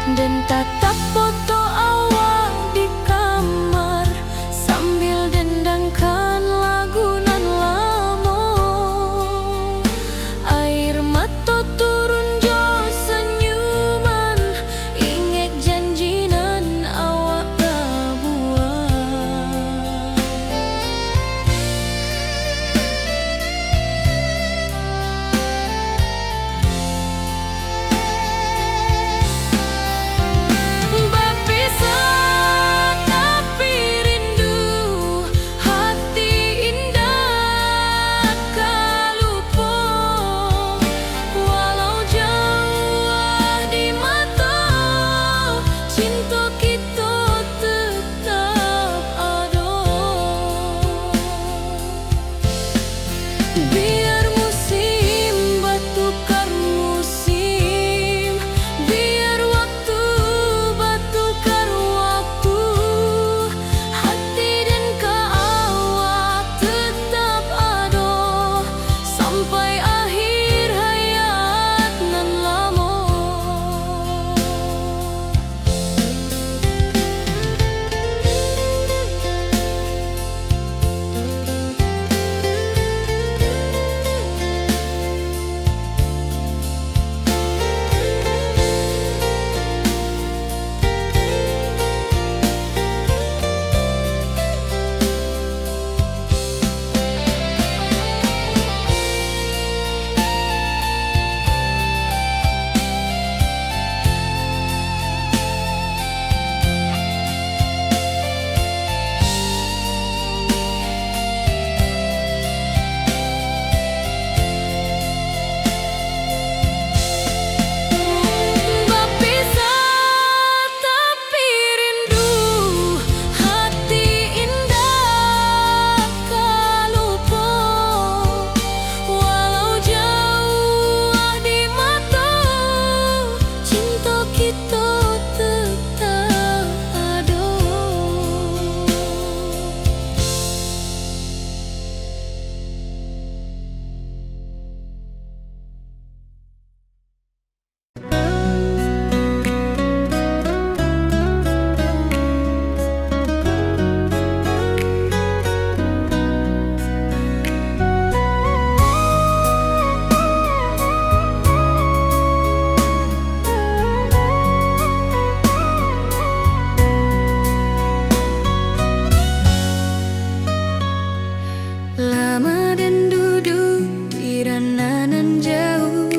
Dan tatap foto awal di kamar sambil dendangkan lagu nan lamo. Air mata turun jo senyuman, inget janji nan awak buat. Berpisah tapi rindu, hati indah kalupo. Walau jauh di mata, cinta kita tetap ada. Biar musim bertukar musim, biar waktu bertukar waktu, hati dan awak tetap ada sampai akhir hayat nan lama. Berpisah tapi rindu, hati indah kalupo. Walau jauh di mata, cinta kita tetap ada. Lama dan duduk di ranah nan jauh,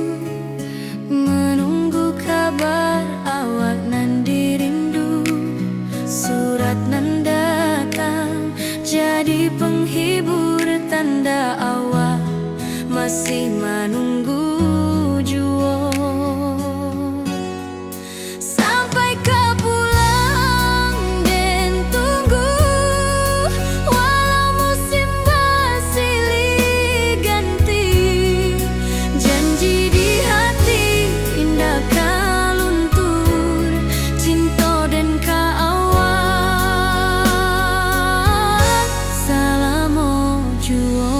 menunggu kabar awak nan dirindu. Surat nan datang jadi penghibur, tanda awak masih menunggu jua. Sampai kau pulang dan tunggu, walau musim bersilih ganti, janji di hati indah kaluntur, cinta dan kaawak salamo jua.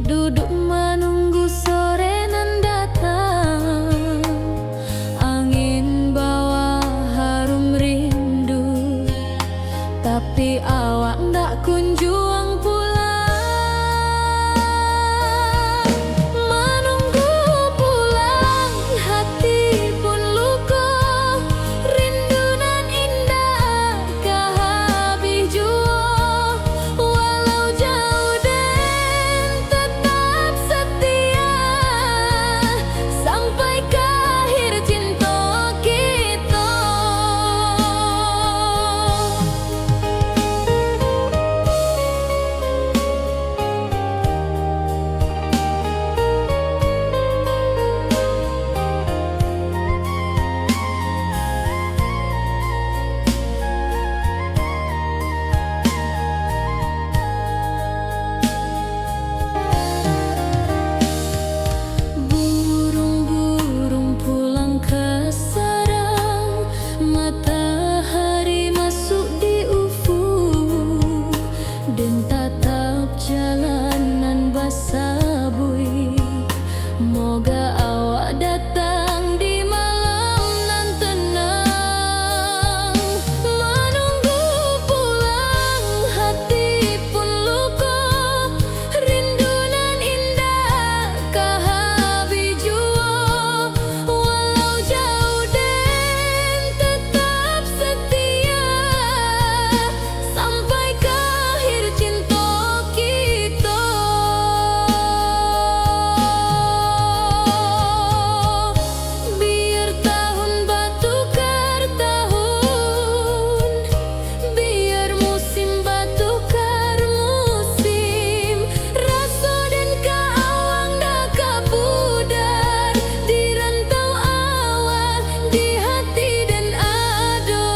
duduk menunggu sore nan datang. Angin bawa harum rindu, tapi awak ndak kunjung pulang. Menunggu pulang, hati pun luka. Rindu nan indah kah habis jua. Walau jauh dan tetap setia, sampai ke akhir cinta kita. Burung-burung pulang ke sarang, matahari masuk di ufuk, dan tatap jalanan basah bui. Moga awak datang di malam nan tenang. Menunggu pulang, hati pun luka. Rindu nan indah kah habis jua. Walau jauh dan tetap setia, sampai ke akhir cinta kita. Biar tahun bertukar tahun, biar musim bertukar musim. Rasa dan keawang dah kapudar di rantau awak, di hati dan ado.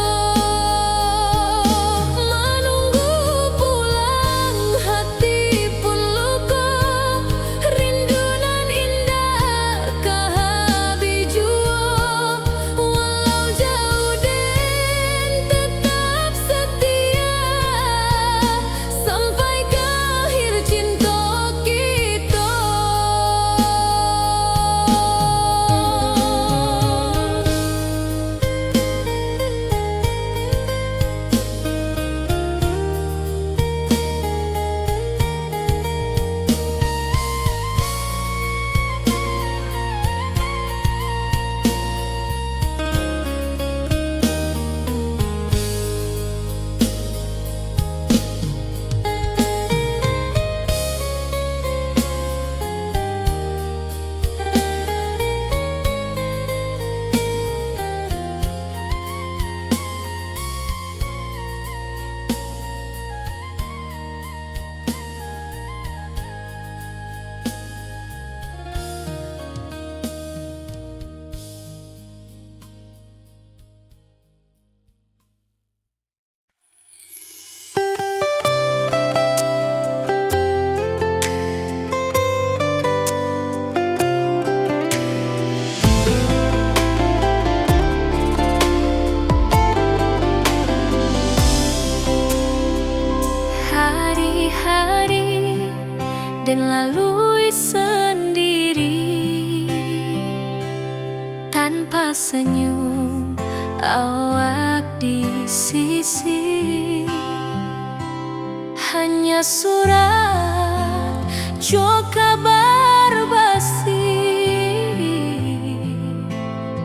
Menunggu pulang, hati pun luka. Rindu nan indah kah habis jua. Walau jauh dan tetap setia, sampai ke akhir cinta kita. Hari-hari dan lalui sendiri, tanpa senyum awak di sisi. Hanya surat jua kabar basi,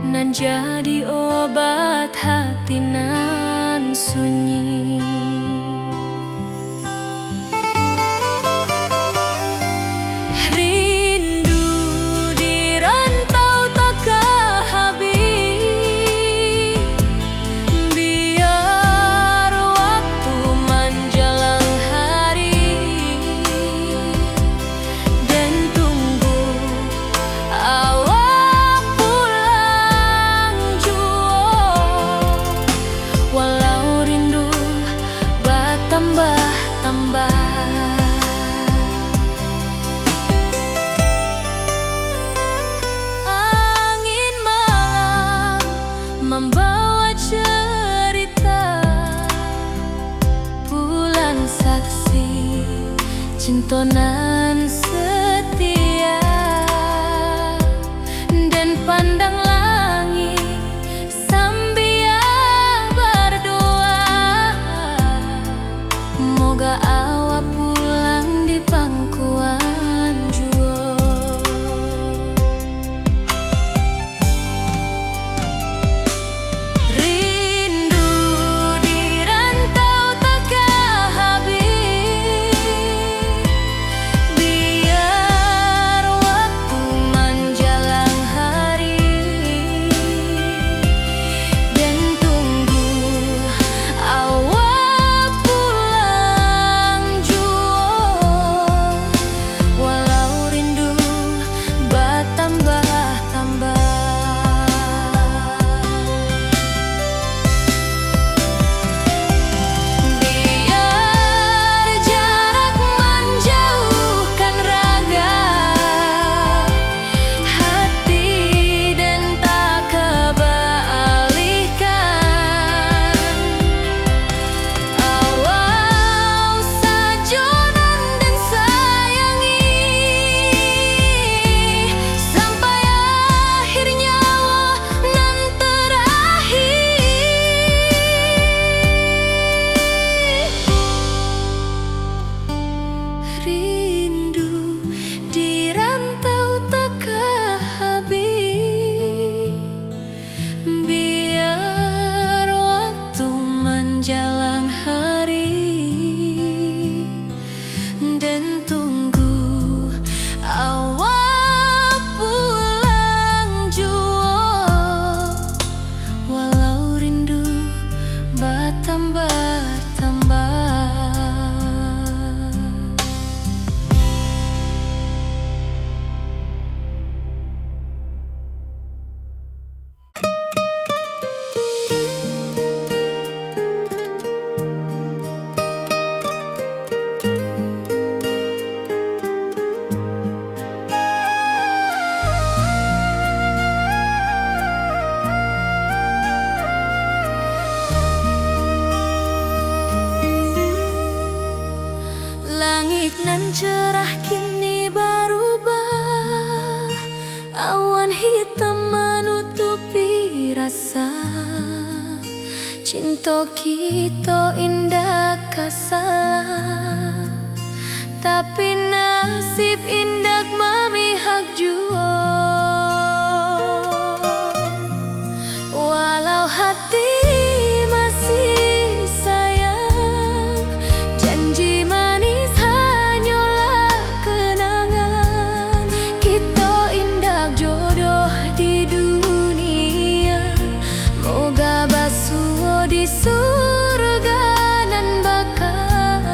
nan jadi obat hati nan sunyi. Rindu di rantau takkan habis, biar waktu menjelang hari, dan tunggu awak pulang jua. Walau rindu Cinta kita indah kasalah, tapi nasib indah memihak jua. Walau hati masih sayang, janji manis hanyalah kenangan. Kita indah jodoh di dunia, moga basuh di surga nan bakal.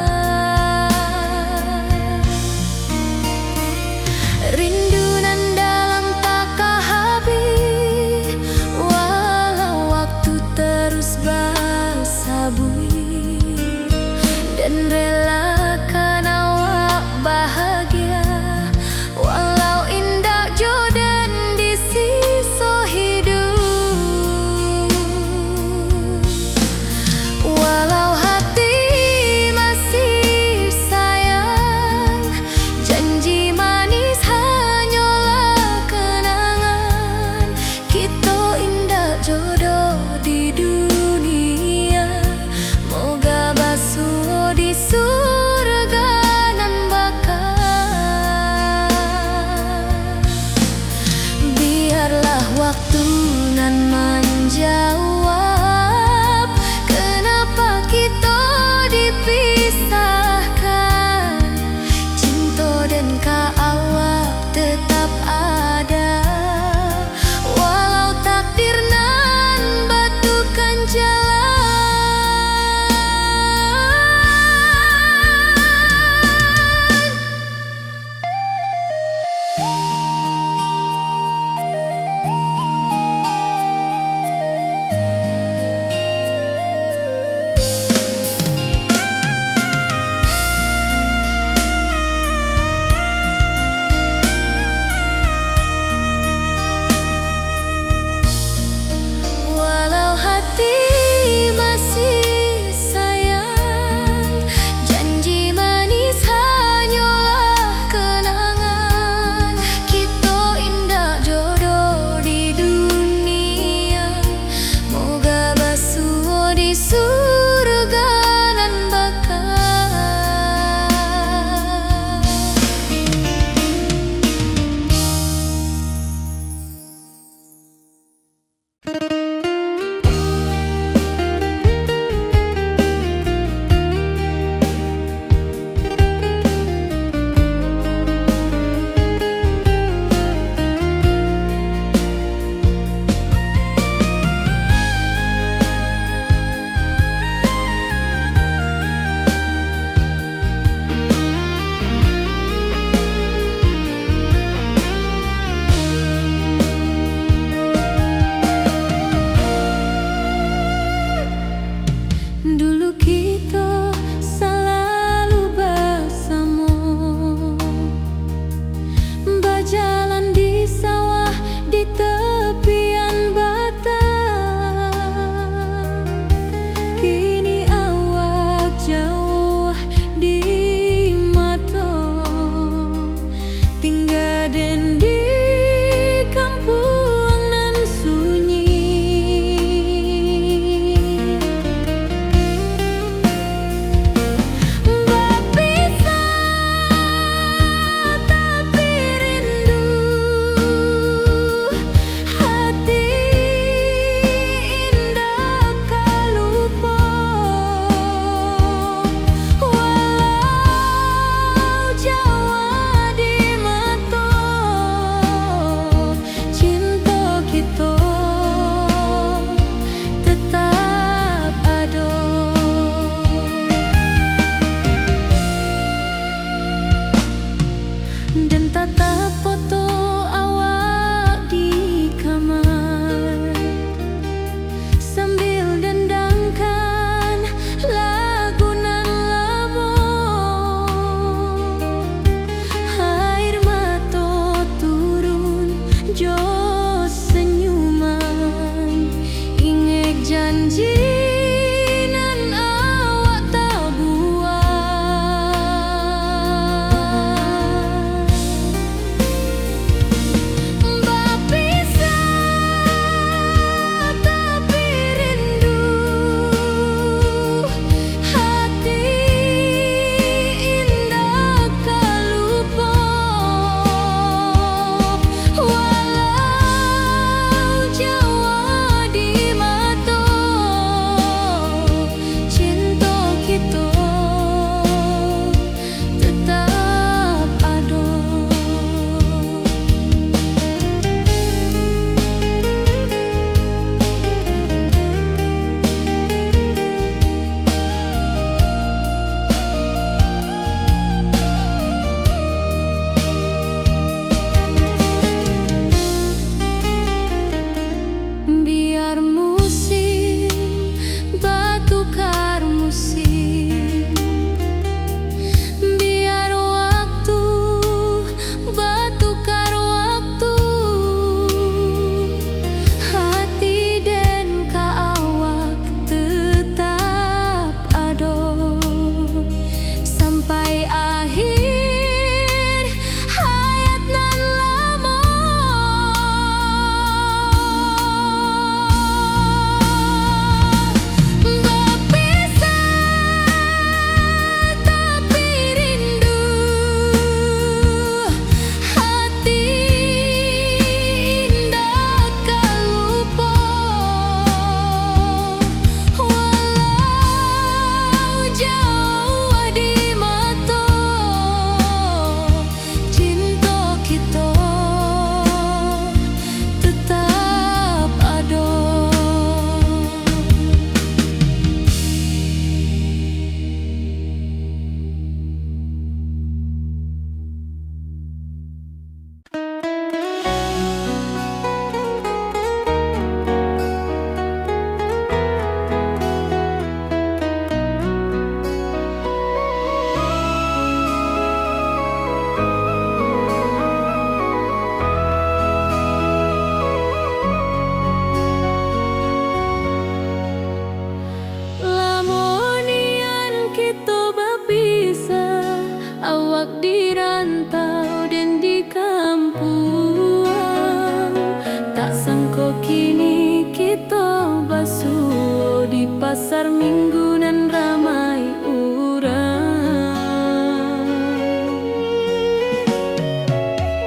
pasar minggu nan ramai urang.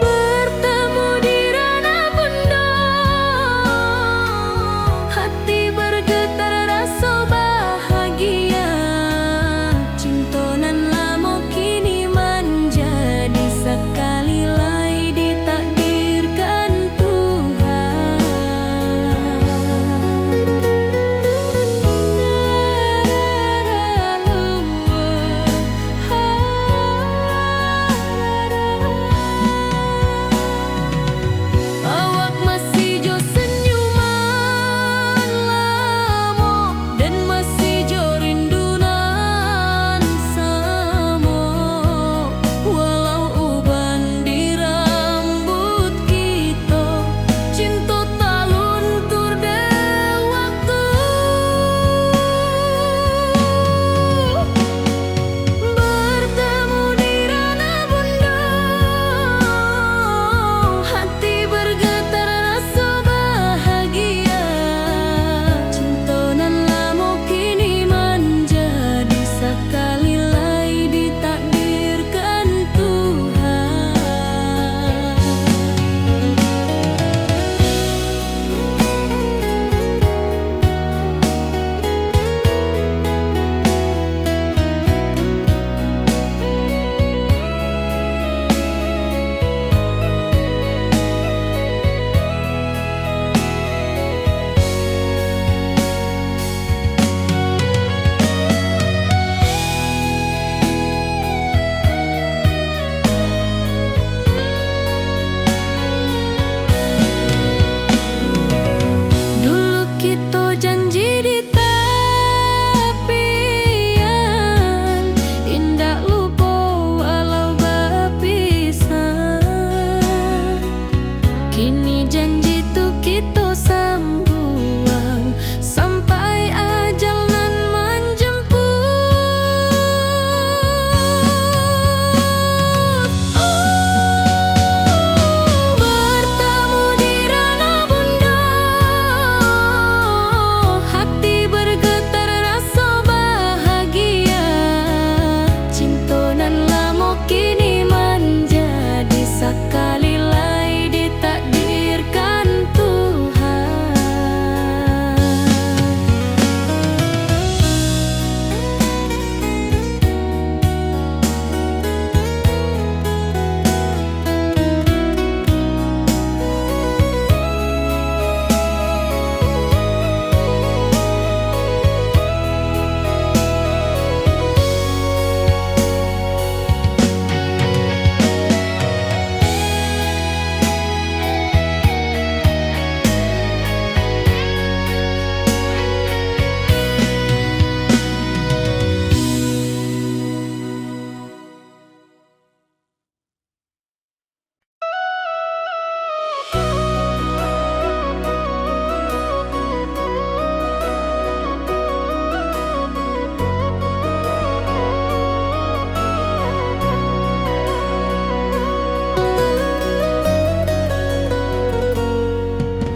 Bertemu di ranah bunda, hati bergetar rasa bahagia. Cinta nan lama kini menjadi sekali lai ditakdirkan Tuhan. Awak masih jo senyuman lamo dan masih jo rindunan samo. Walau uban di rambut kita, cinta tak luntur de waktu. Bertemu di ranah bunda, hati bergetar rasa bahagia. Cinta nan lama kini menjadi sekali lai ditakdirkan Tuhan. Dulu kita janji di tepian, indah lupa walau berpisah. Kini janji tu kita sambuang sampai ajal nan menjemput. Bertemu di ranah bunda, hati bergetar rasa bahagia. Cinta nan lama kini menjadi sekali lai ditakdirkan Tuhan.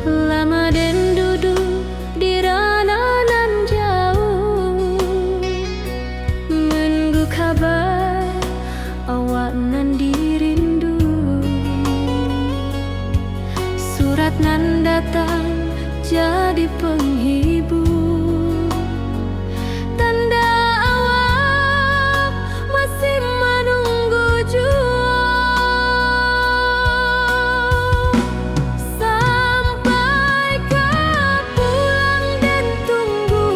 Lama dan duduk di ranah nan jauh, menunggu kabar awak nan dirindu. Surat nan datang jadi penghibur, tanda awak masih menunggu jua. Sampai kau pulang dan tunggu,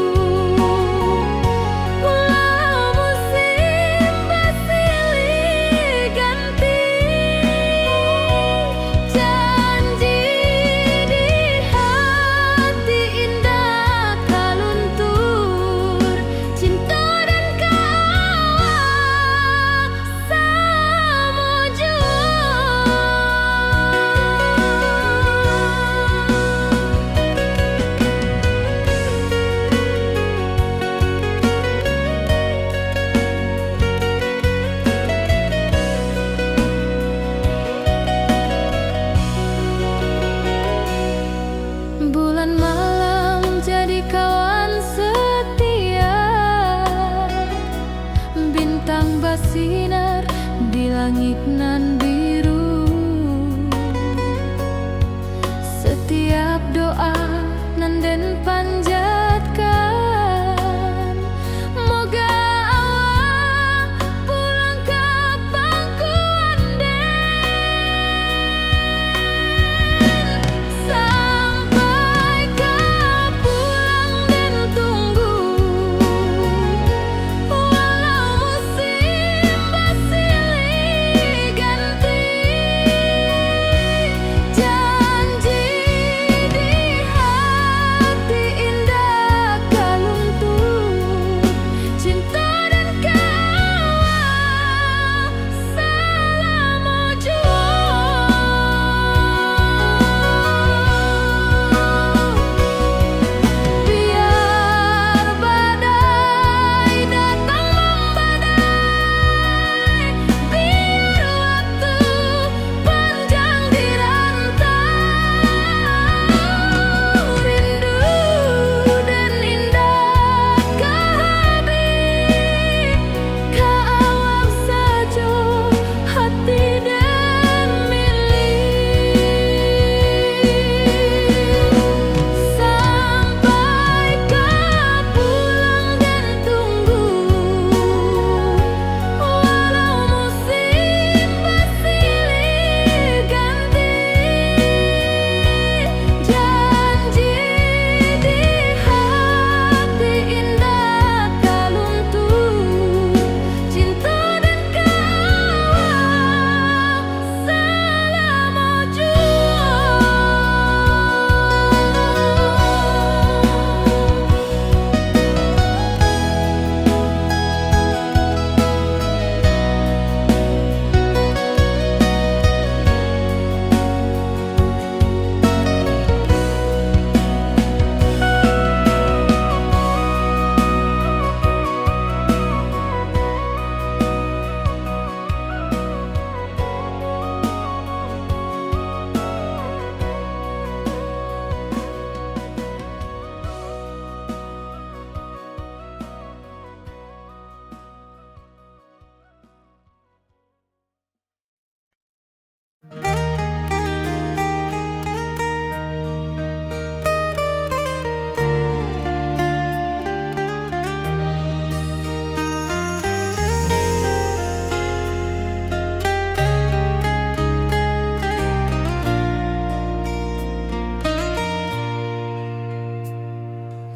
mula musim bersilih ganti. Janji di hati indah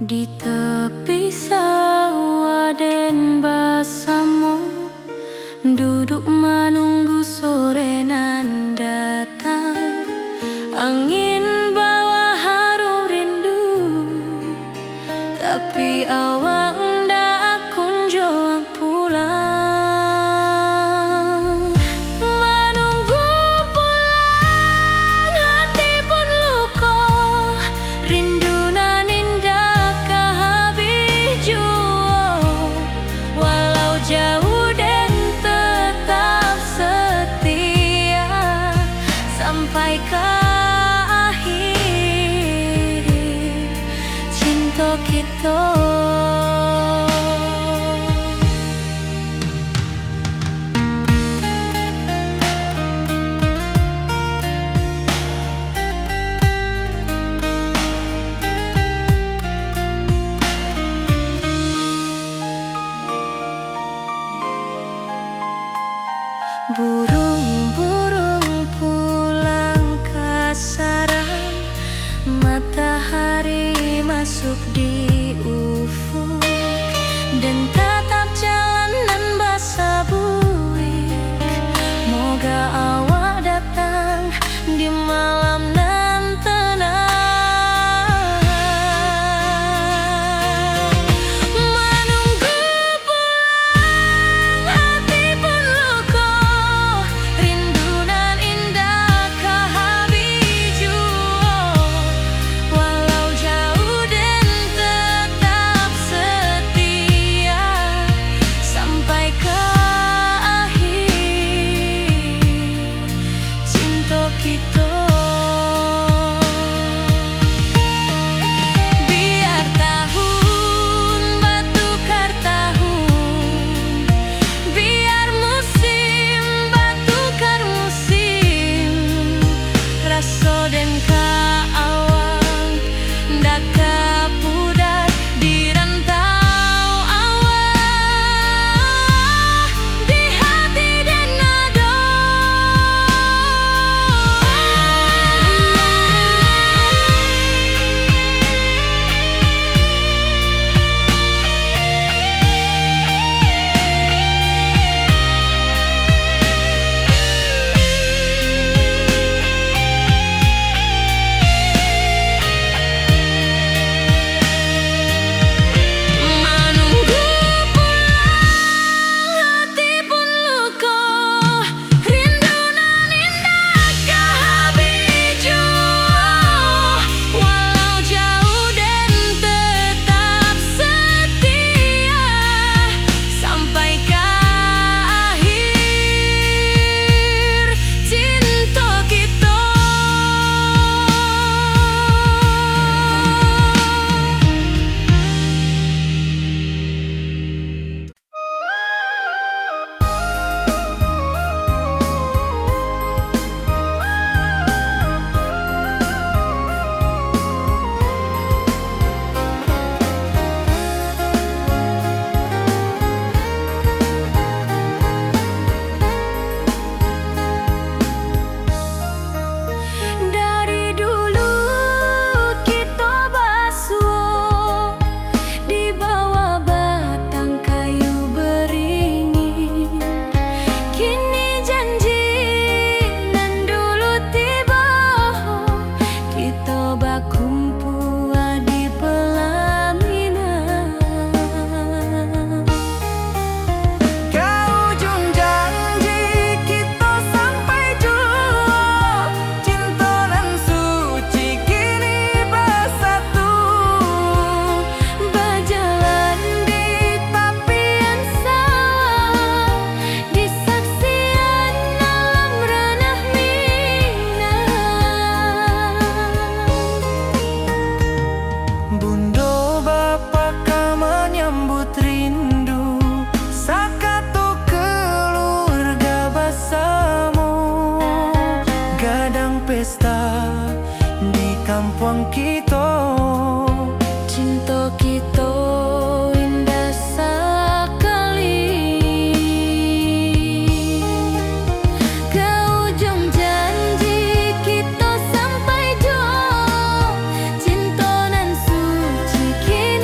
Di tepi sawah den basamu, duduk menunggu sore nan datang. Angin bawa harum rindu, tapi awak ndak kunjung pulang. Menunggu pulang, hati pun luka, rindu nan indah kah habis jua. Walau jauh dan tetap setia, sampai ke akhir cinta kita. Burung-burung pulang ke sarang, matahari masuk di ufuk, dan tatap jalanan basah buik. Moga awak datang di malam nan tenang. Menunggu pulang, hati pun luka, rindu nan indah kah habis jua. Walau jauh dan tetap setia, sampai ke akhir cinta kita. Biar tahun bertukar tahun, biar musim bertukar musim, rasa dan keawang ndak kepudar di rantau awak, di hati dan nada. Menunggu pulang, hati pun luka, rindu nan indah kah habis jua. Walau jauh dan tetap setia, sampai ke akhir cinta kita. Dari dulu kita basuh di bawah batang kayu beringin. Kini janji nan dulu tiba, kita berkumpul di pelaminan. Ke ujung janji kita sampai jua, cinta nan suci kini bersatu, berjalan di tepian sawah, di saksian alam ranah Minang. Bunda bapa kau menyambut rindu, sakatu keluarga bersama, gadang pesta di kampung kita. Cinta kita indah sekali. Ke ujung janji kita sampai jua, cinta nan suci kini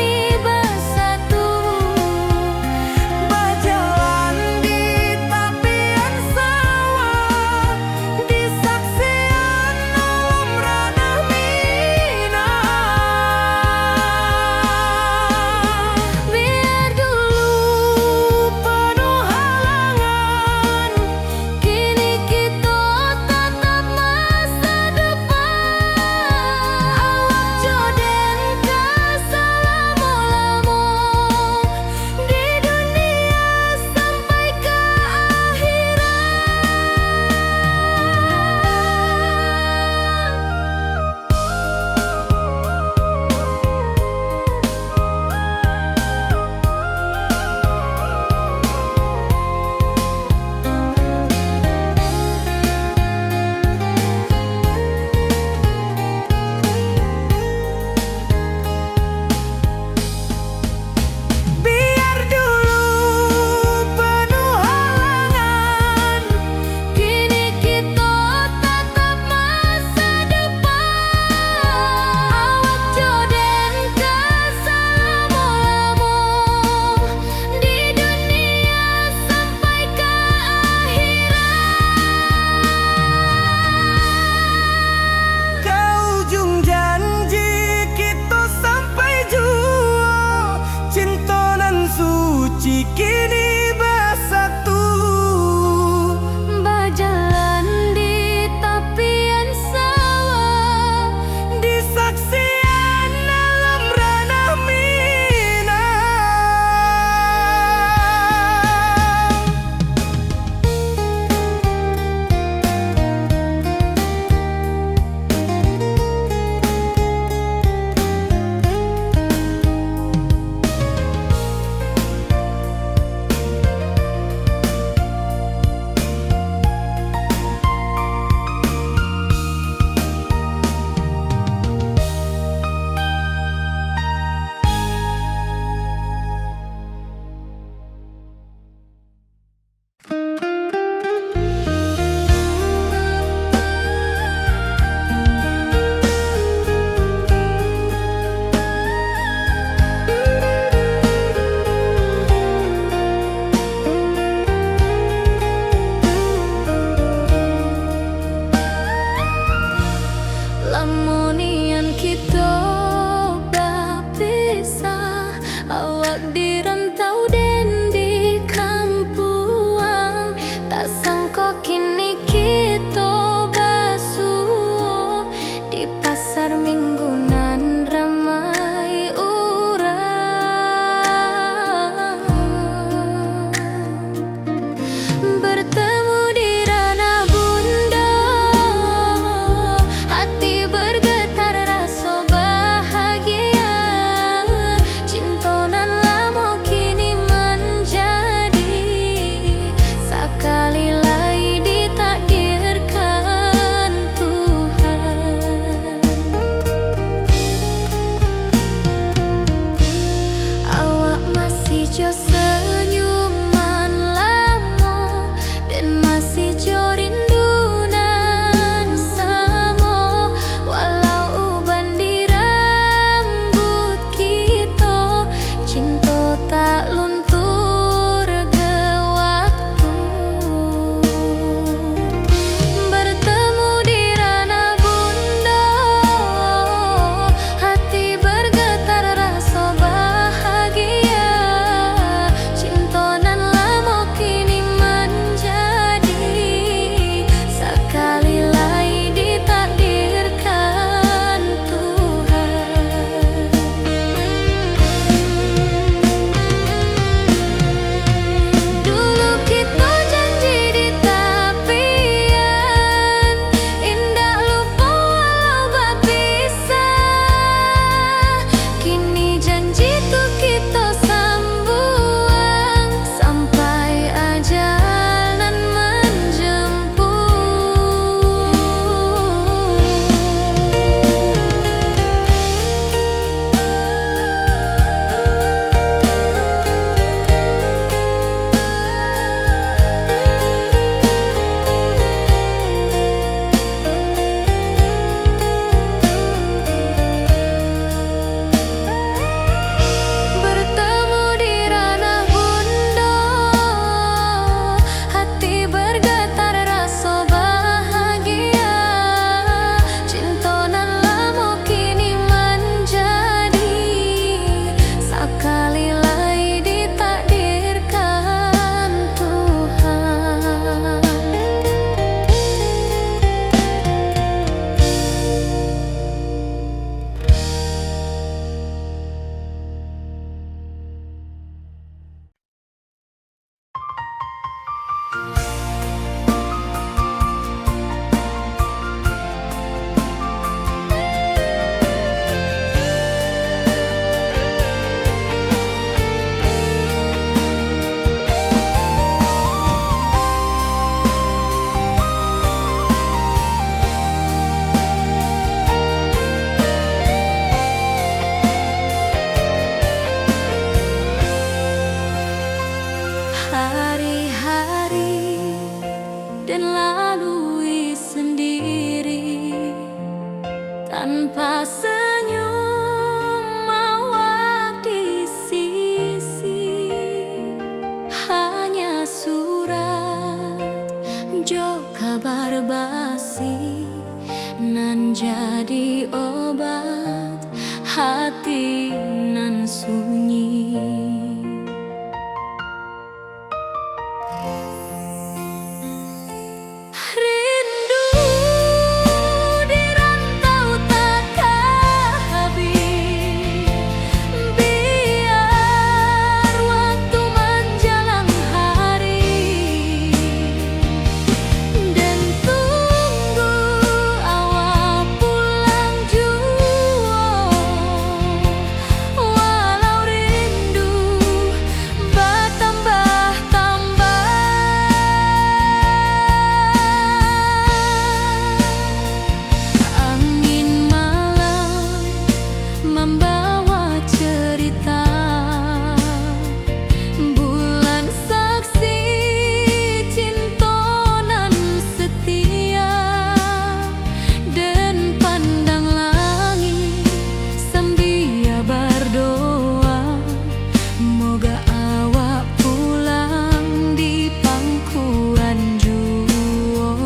tanpa senyum awak di sisi, hanya surat jo kabar basi nan jadi obat hati nan sunyi. Membawa cerita bulan saksi cintonan setia, dan pandang langit sambil berdoa moga awak pulang di pangkuan jua.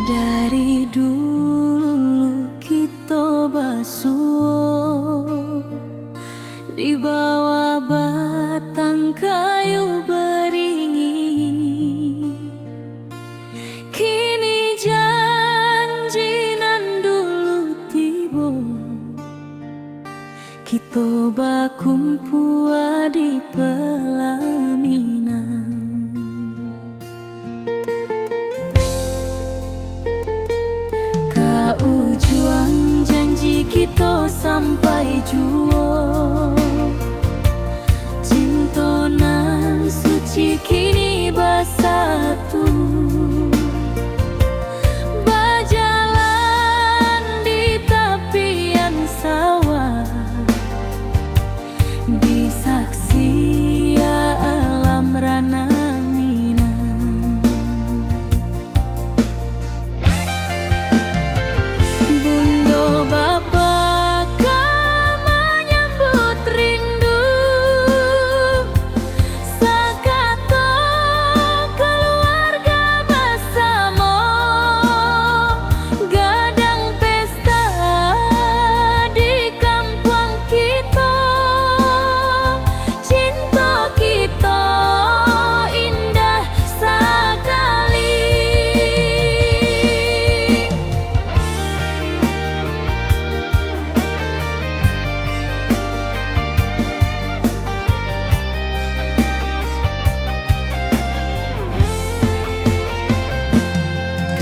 Dari dulu kita basuh di bawah batang kayu beringin. Kini janji nan dulu tiba Kita bakumpul di pelaminan, kaujuan janji kita sampai jua. Cinta nan suci kini bersatu, berjalan di tepian sawah, disaksi alam rana Minang. Bunda Bapa kau menyambut rindu, sakato keluarga bersama, gadang pesta di kampung kita. Cinta kita indah sekali.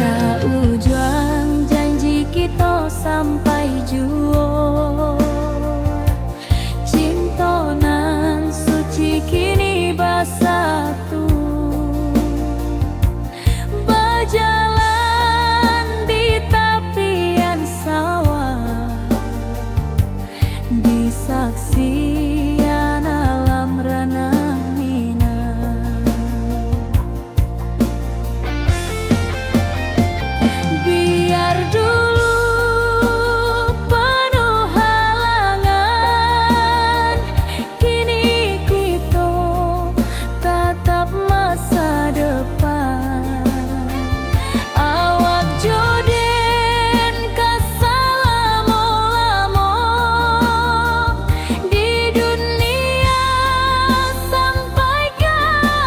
Kaujuan janji kita sampai jua. Cinta nan suci kini bersatu, berjalan di tepian sawah, disaksikan alam rana Minang. Biar dulu penuh halangan, kini kita tatap masa depan. Awak joden kesalamo-lamo di dunia sampai ke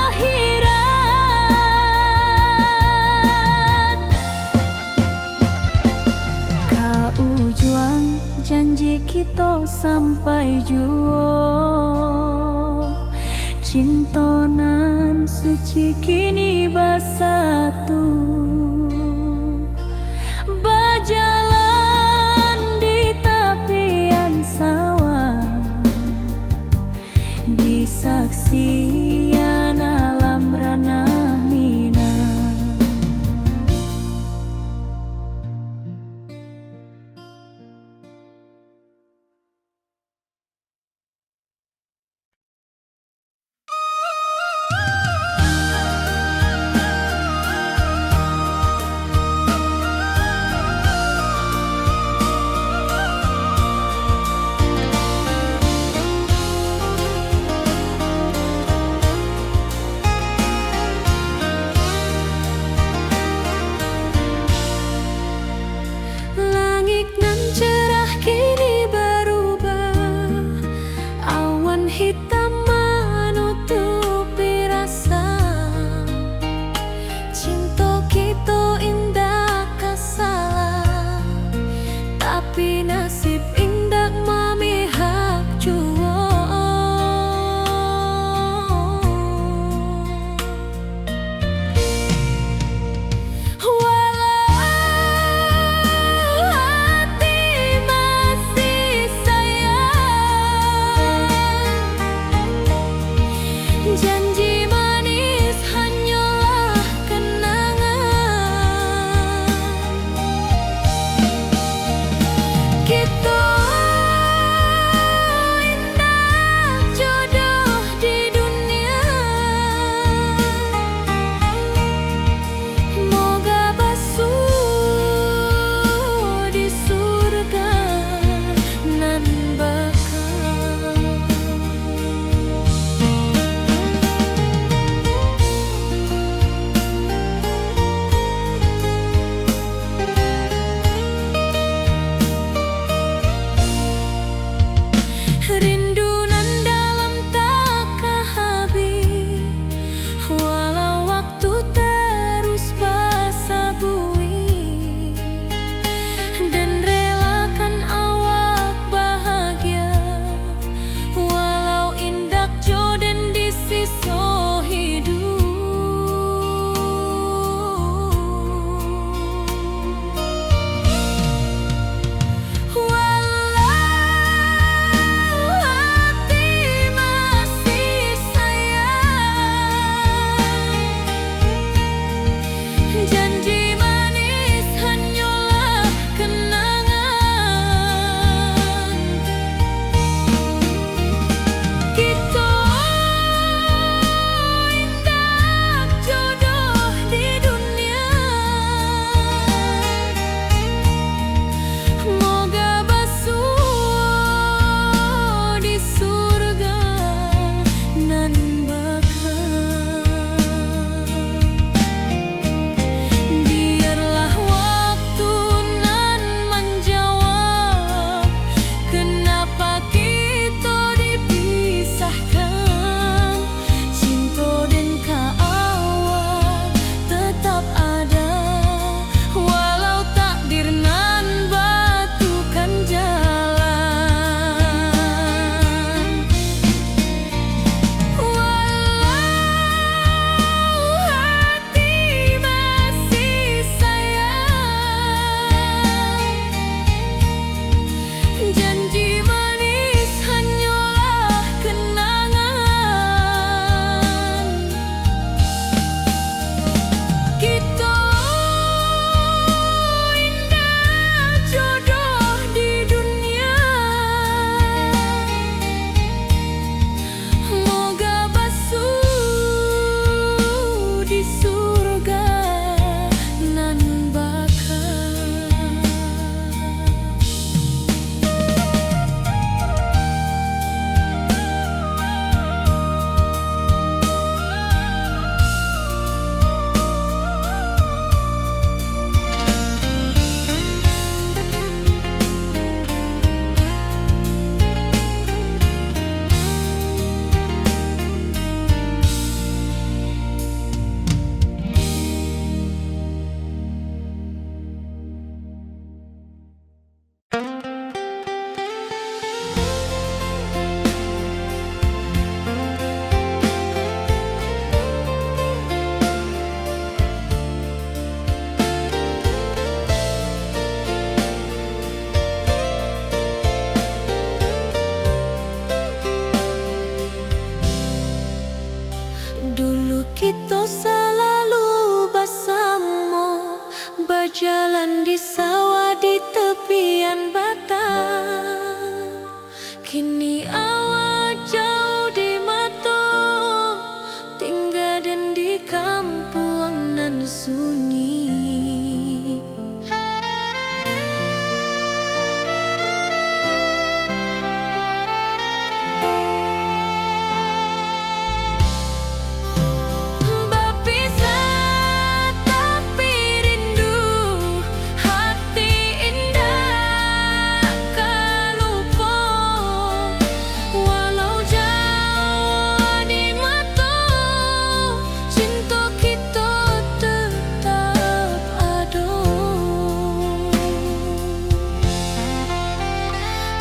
akhirat. Kaujuan janji kita sampai jua. Cinta nan suci kini bersatu, berjalan di tepian sawah, disaksikan alam rana Minang. Langit nan cerah kini berubah, awan hitam menutupi rasa. Cinta kita indah kasalah, tapi nasib indah memihak jua. Janji manis hanyalah kenangan. Kita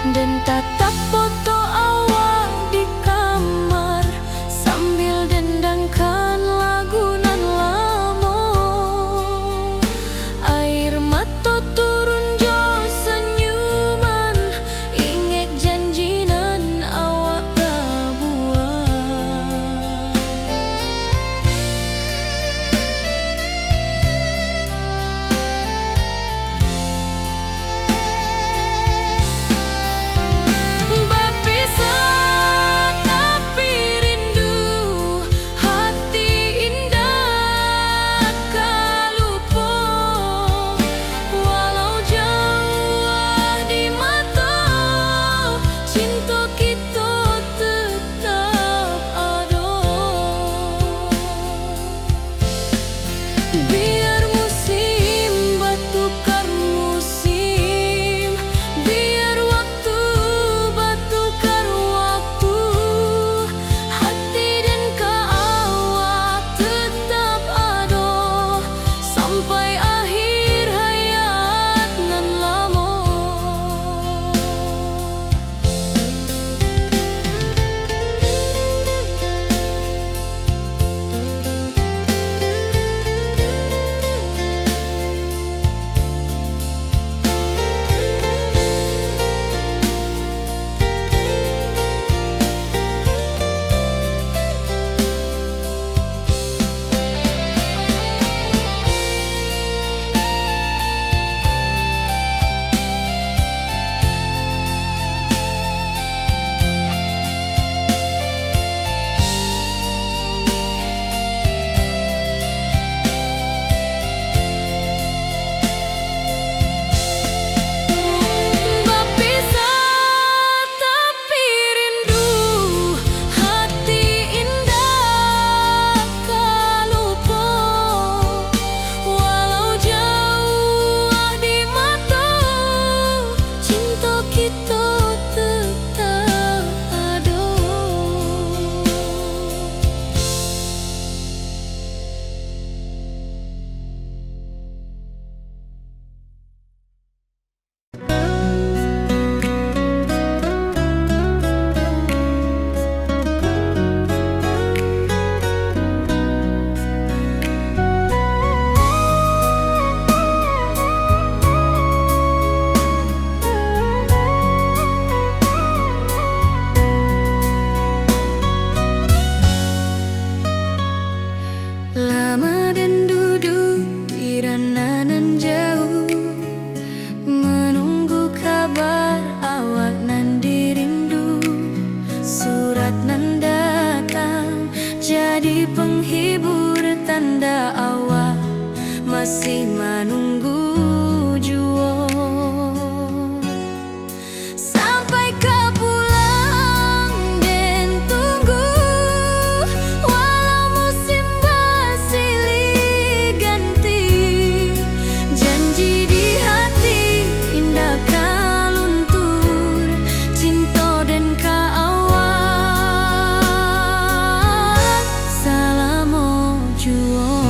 Dan tatap foto awal di kamar sambil dendangkan lagu nan lamo. Air mata turun jo senyuman, inget janji nan awak buat. Berpisah tapi rindu, hati indah kalupo. Walau jauh di mata, cinta kita tetap ada. Biar musim bertukar musim, biar waktu bertukar waktu, hati dan awak tetap ada sampai akhir hayat nan lama. Berpisah tapi rindu, hati indah kalupo. Walau jauh di mata, cinta kita tetap ada. Lama dan duduk di ranah nan jauh, menunggu kabar awak nan dirindu. Surat nan datang jadi penghibur, tanda awak masih menunggu jua. Sampai kau pulang dan tunggu, walau musim bersilih ganti, janji di hati indah kaluntur, cinta dan awak selama jua.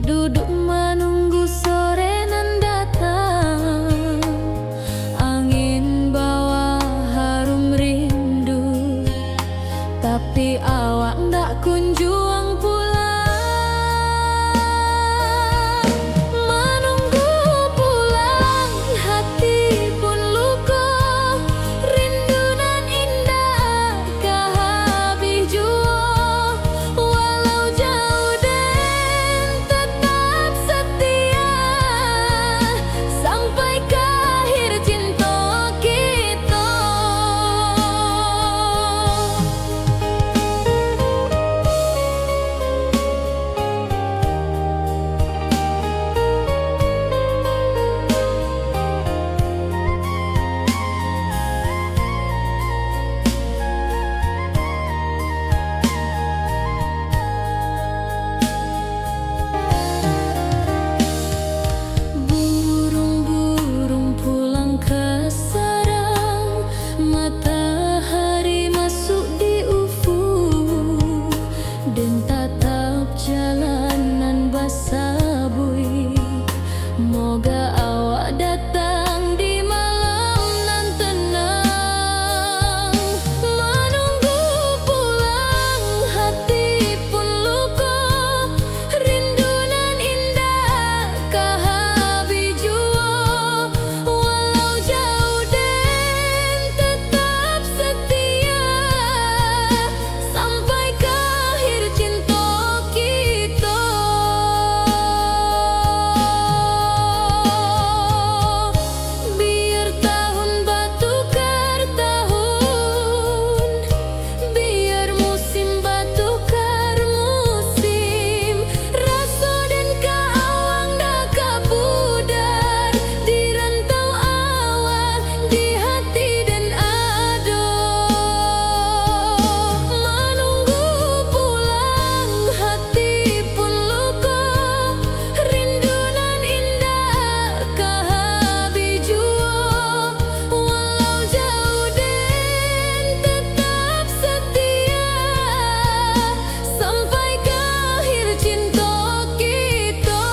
duduk menunggu sore nan datang. Angin bawa harum rindu, tapi awak ndak kunjung pulang. Menunggu pulang, hati pun luka. Rindu nan indah kah habis jua. Walau jauh dan tetap setia, sampai ke akhir cinta kita. Burung-burung pulang ke sarang, matahari masuk di ufuk, dan tatap jalanan basah bui. Moga awak datang di malam nan tenang. Menunggu pulang, hati pun luka. Rindu nan indah kah habis jua. Walau jauh dan tetap setia, sampai ke akhir cinta kita. Biar tahun bertukar tahun, biar musim bertukar musim. Rasa dan keawang dah kabudar di rantau awak, di hati dan ado. Menunggu pulang, hati pun luka. Rindu nan indah kah habis jua. Walau jauh dan tetap setia, sampai ke akhir cinta kita.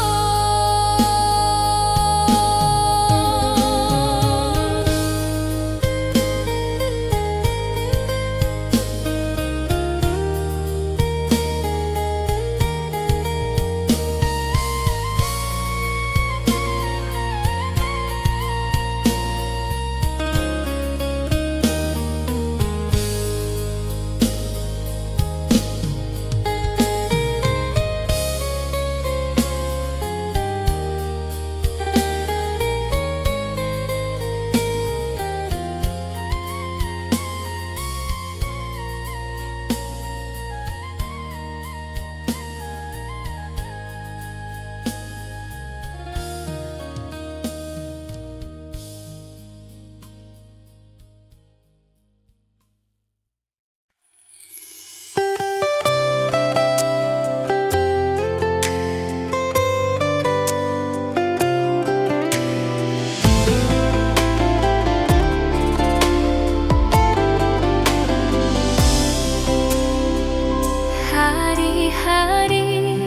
Hari-hari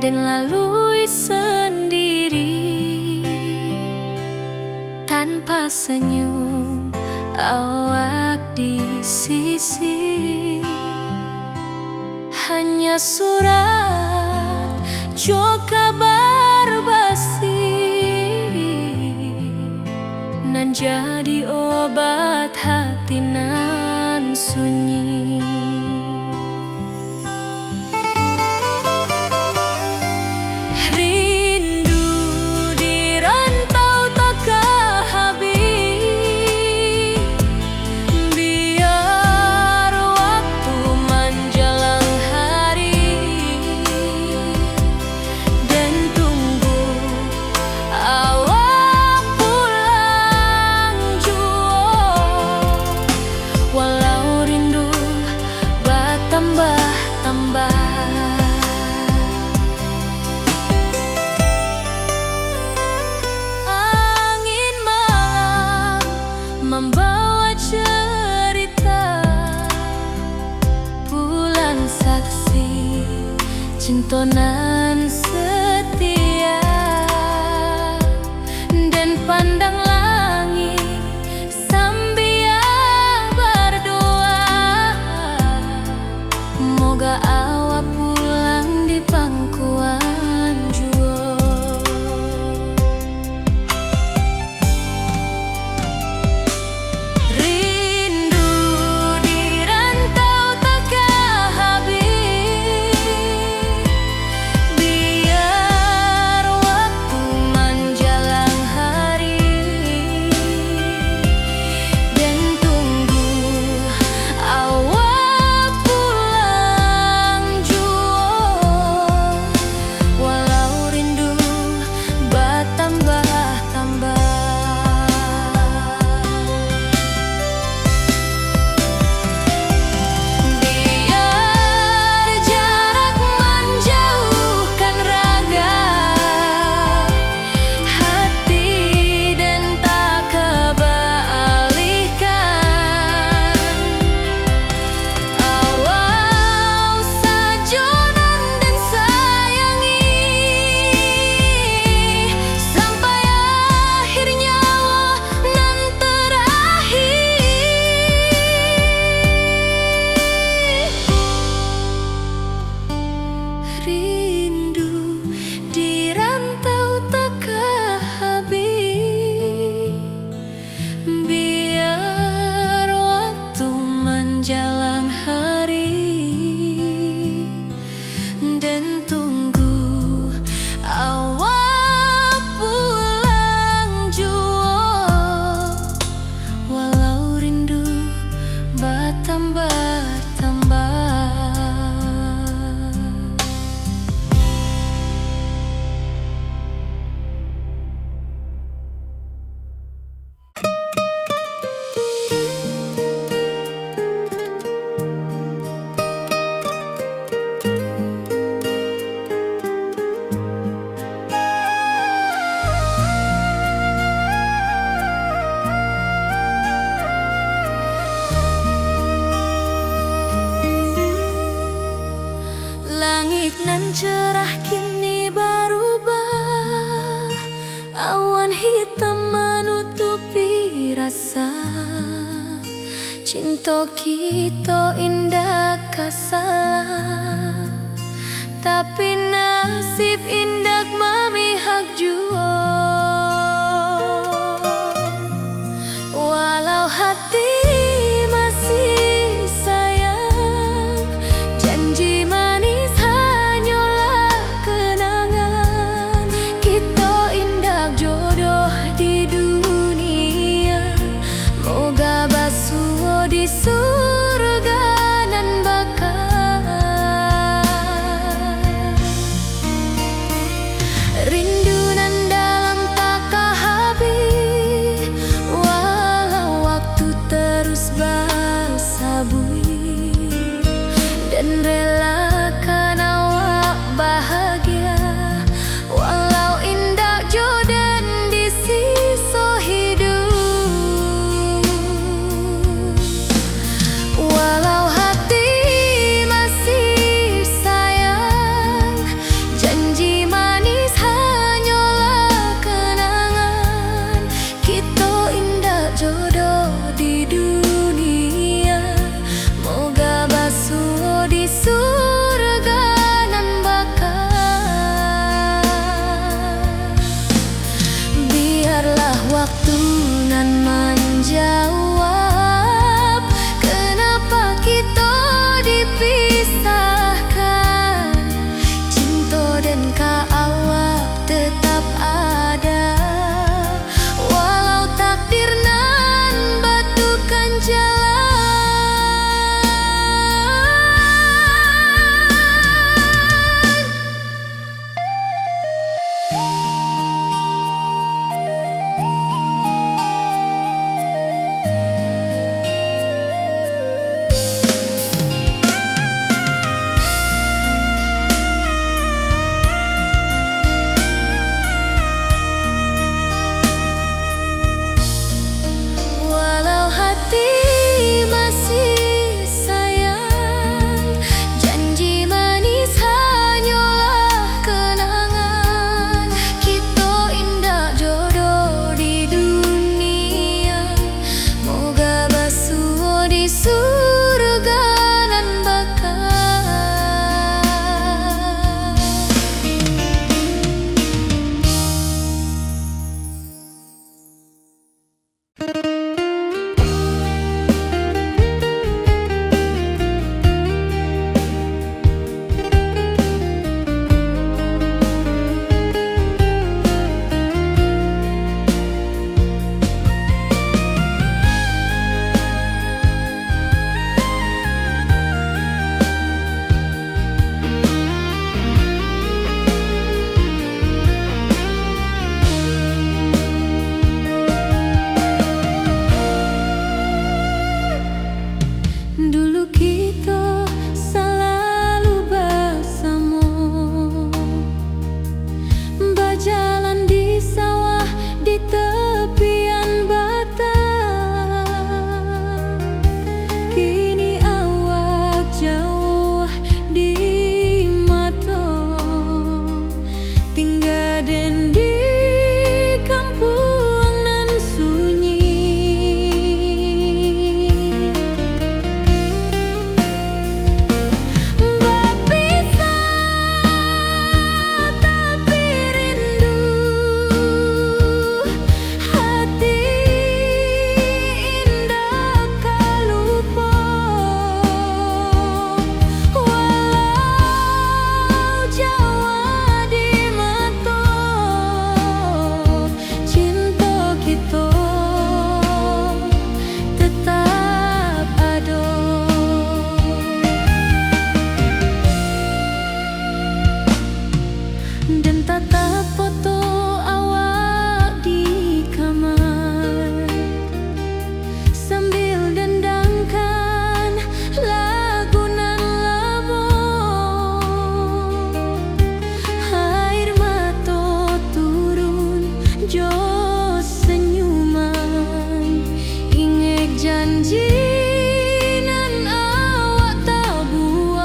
dan lalui sendiri, tanpa senyum awak di sisi. Hanya surat jua kabar basi, nan jadi obat hati nan sunyi. Rindu di rantau takkan habis, biar waktu menjelang hari, dan tunggu awak pulang jua. Walau rindu Cinta kita indah kasalah, tapi nasib indah memihak jua. Walau hati masih sayang, janji manis hanyalah kenangan. Kita indah jodoh di dunia, moga basuh di surga nan bakal. Rindu nan dalam tak habis, walau waktu terus bersabui, dan relakan awak bahagia walau indah jodan di sisa hidup. Walau hati masih sayang, janji manis hanyalah kenangan. Kita indah jodoh di dunia, moga basuh di surga nan bakal. Biarlah waktu nan menjawab kenapa kita dipisahkan. Cinta dan awak tetap ada, walau takdir nan batukan jalan. Walau hati masih sayang, janji manis hanyalah kenangan. Kita indah jodoh di dunia, moga basuh di surga nan bakal. Dulu kita selalu bersama, berjalan di sawah di tepian batang. Kini awak jauh di mata, tinggal dan di kampung nan sunyi. Dan tatap foto awak di kamar, sambil dendangkan lagu nan lama. Air mata turun jo senyuman, ingat janji nan awak tak buat.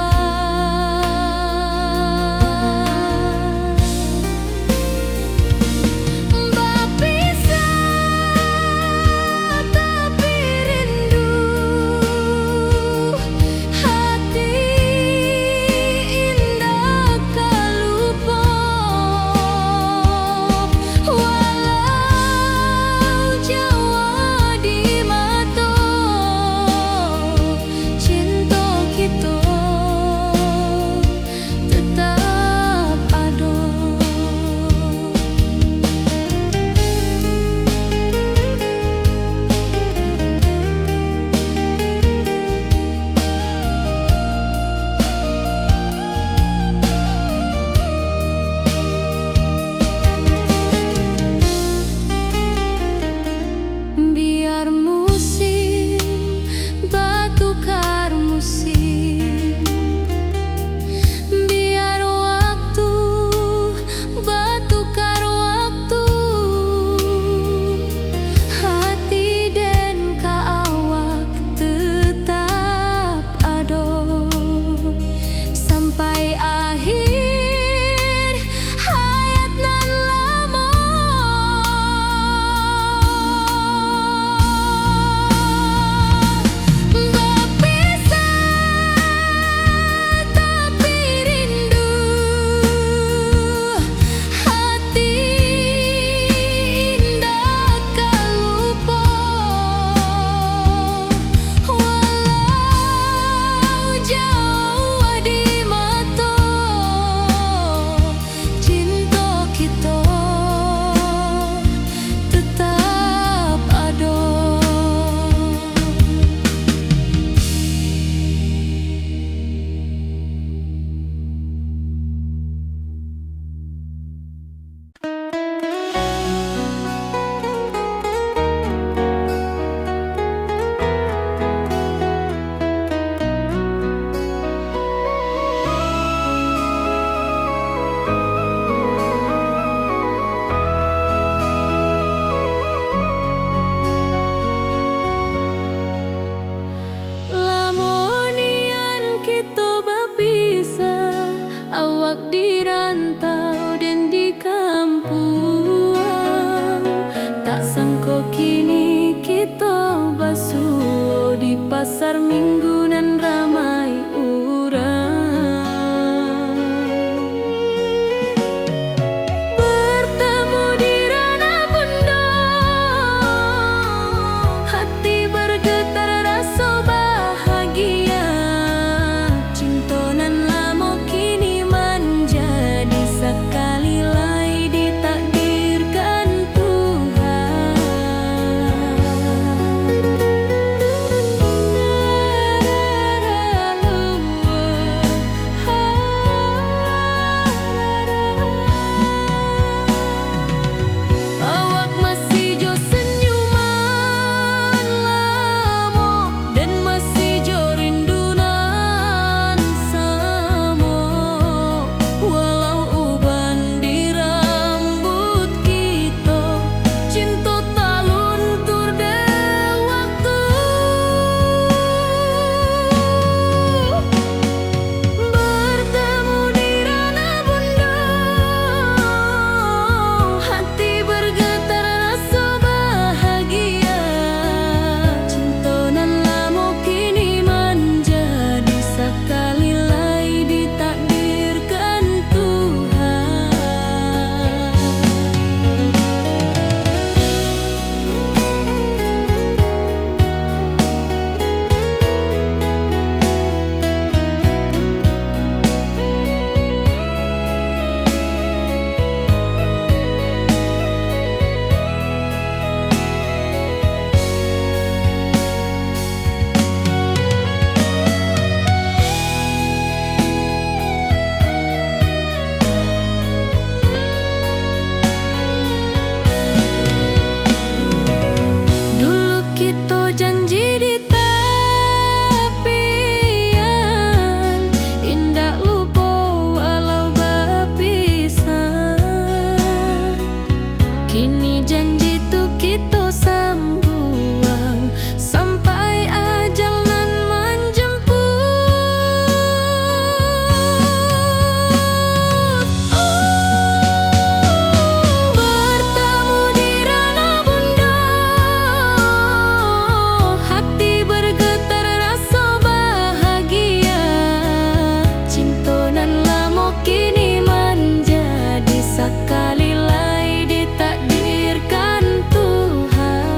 pasar minggu nan ramai urang. Bertemu di ranah bunda, hati bergetar rasa bahagia. Cinta nan lama kini menjadi sekali lai ditakdirkan Tuhan. Awak masih jo senyuman lamo dan masih jo rindunan samo. Walau uban di rambut kita, cinta tak luntur de waktu. Bertemu di ranah bunda, hati bergetar rasa bahagia. Cinta nan lama kini menjadi sekali lai ditakdirkan Tuhan. Dulu kita janji di tepian, indah lupa walau berpisah. Kini janji tu kita sambuang sampai ajal nan menjemput. Bertemu di ranah bunda, hati bergetar rasa bahagia. Cinta nan lama kini menjadi sekali lai ditakdirkan Tuhan.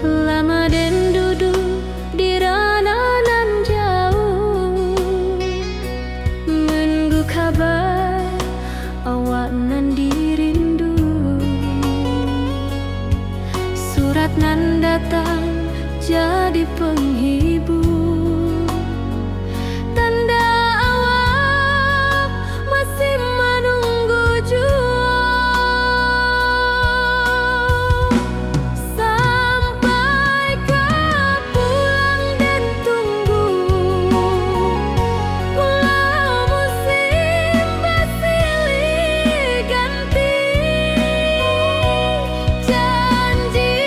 Lama dan duduk di ranah nan jauh, menunggu kabar awak nan dirindu. Surat nan datang jadi penghibur, tanda awak masih menunggu jua. Sampai kau pulang dan tunggu, pulau musim bersilih ganti. Janji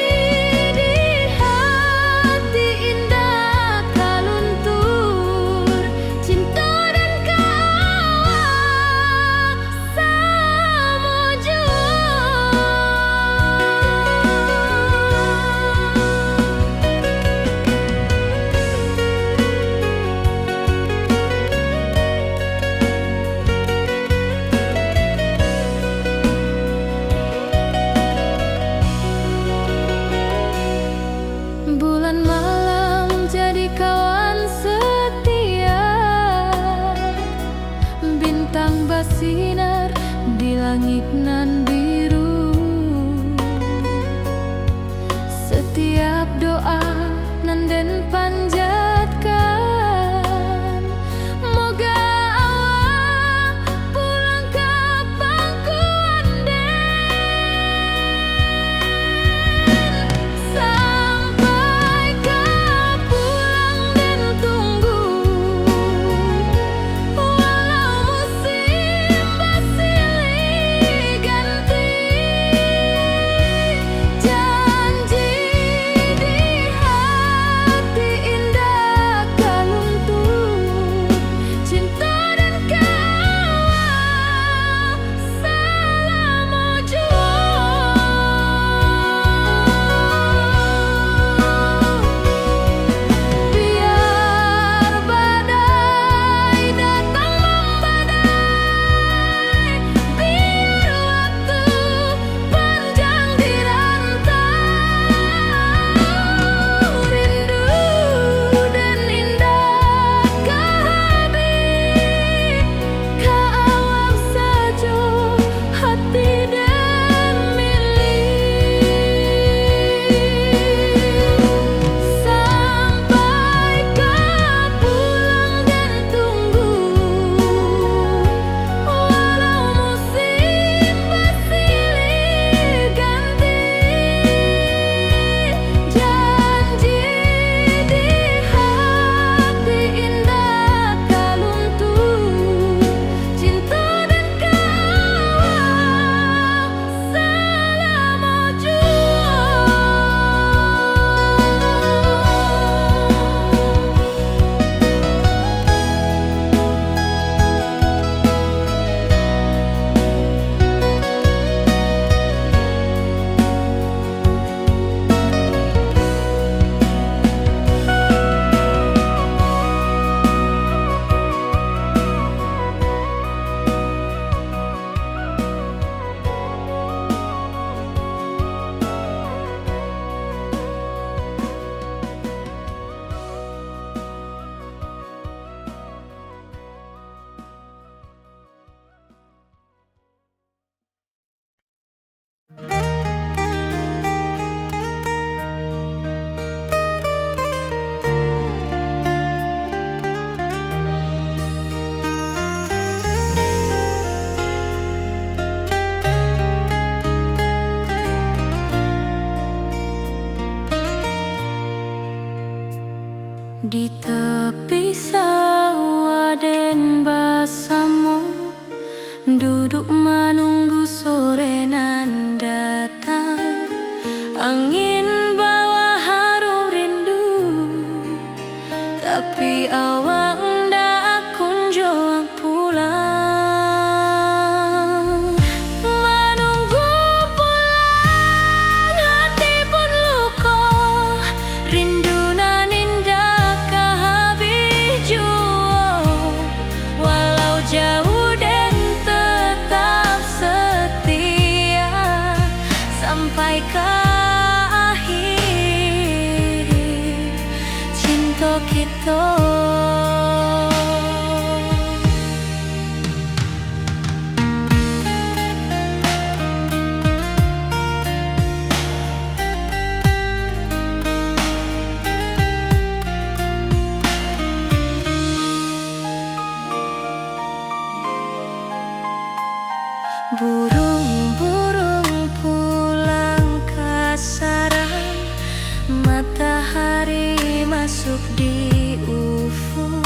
di hati indah nan biru. Setiap doa nan den panjatkan, moga awak pulang ke pangkuan den. Sampai ke pulang den tunggu, walau musim bersilih ganti. Janji di hati indah kaluntur, cinta dan kawal selama jua. Biar badai datang membadai, biar waktu panjang dirantau, rindu dan indah kehabis, kawal saja hati dan milik. Sampai ke pulang dan tunggu, walau musim bersilih ganti. Janji di hati indah kaluntur, cinta dan kawal selama jua. Di tepi sawah den basamu, duduk menunggu sore nan datang. Angin bawa harum rindu, tapi awak ndak kunjung pulang. Menunggu pulang hati pun luka, rindu nan indah kehabis jua. Walau jauh dan tetap setia, sampai ke akhir cinta kita. Burung-burung pulang ke sarang, matahari masuk di ufuk.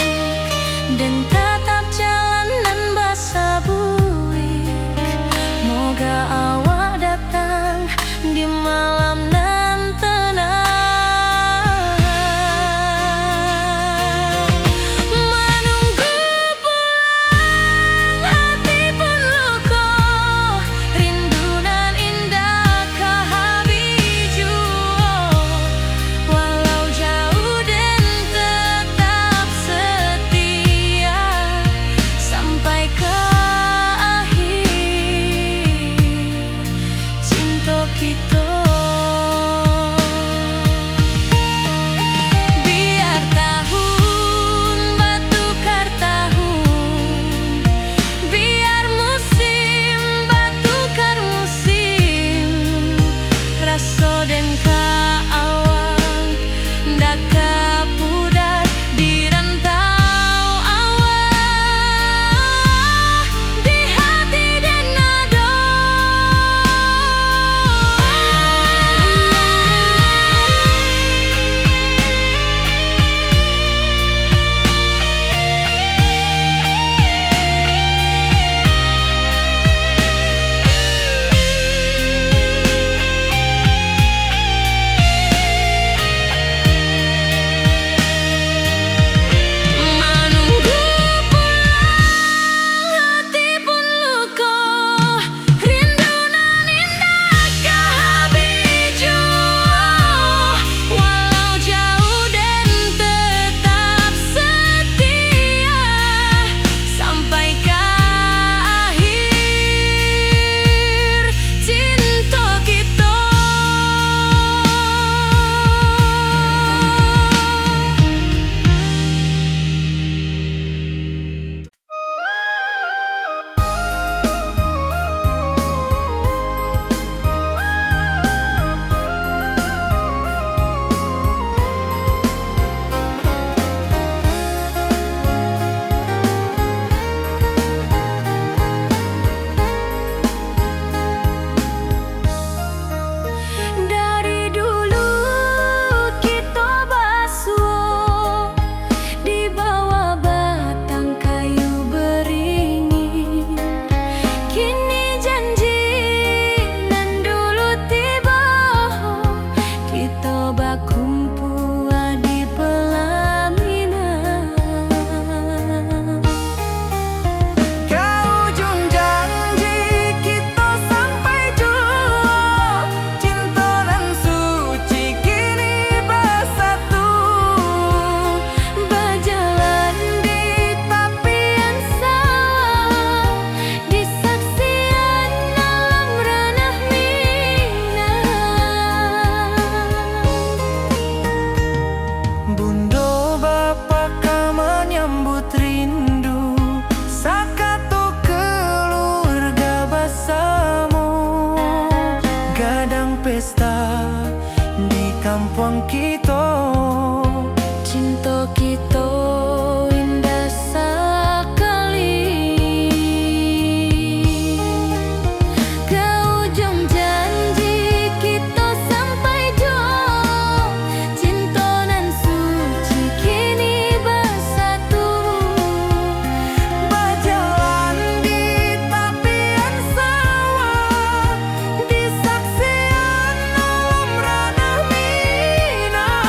di kampung kita. Cinta kita indah sekali. Ke ujung janji kita sampai jauh. Cinta nan suci kini bersatu. Berjalan di tepian sawah, di saksian alam ranah Minang.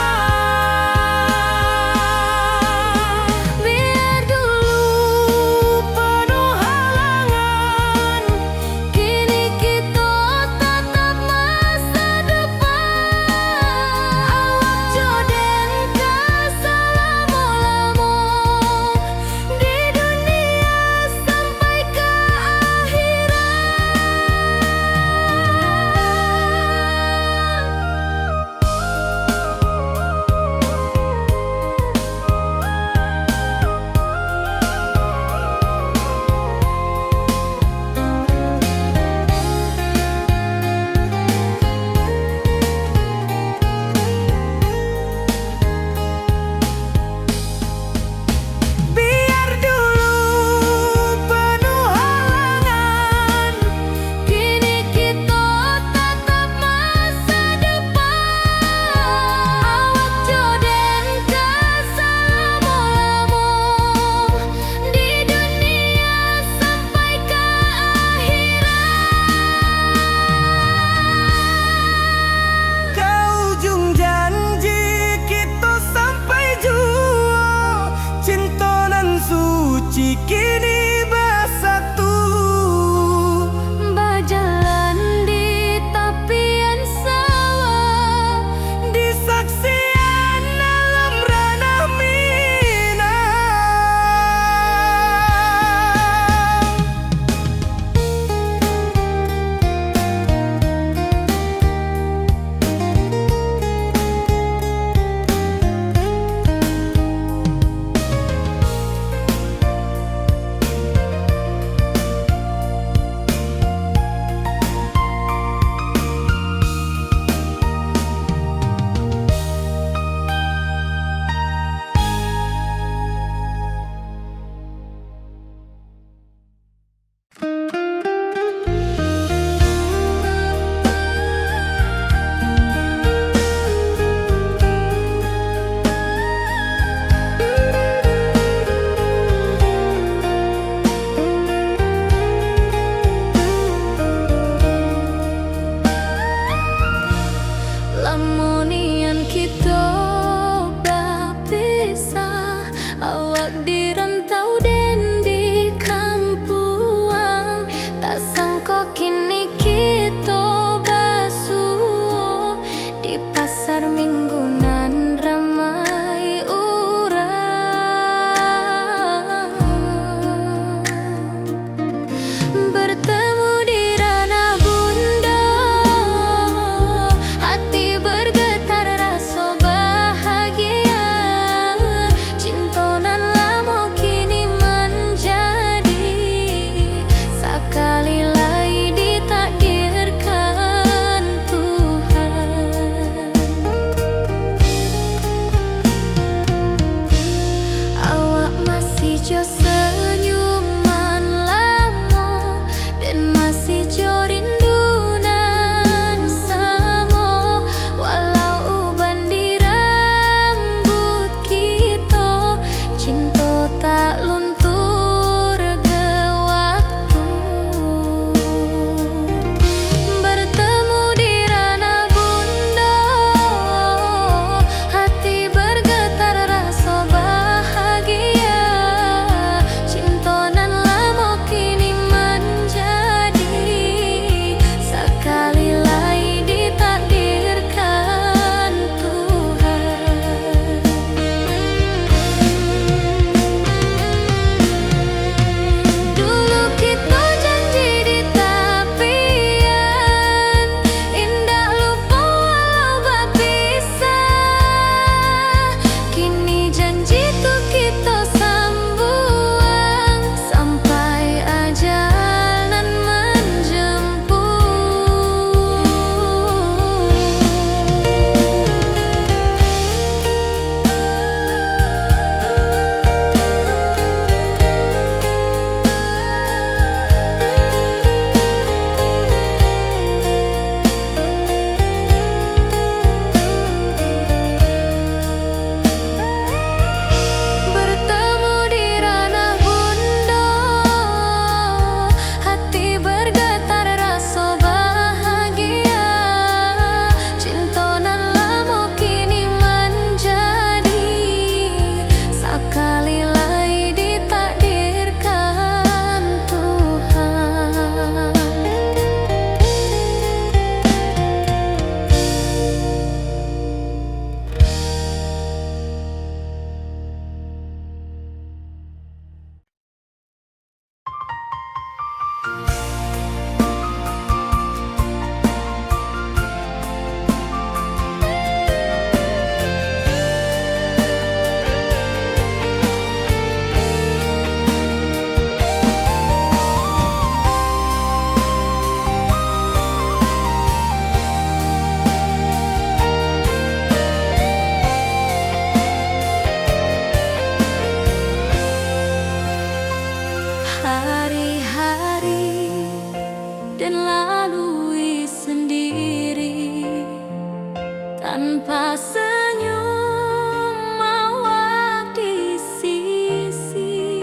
tanpa senyum awak di sisi,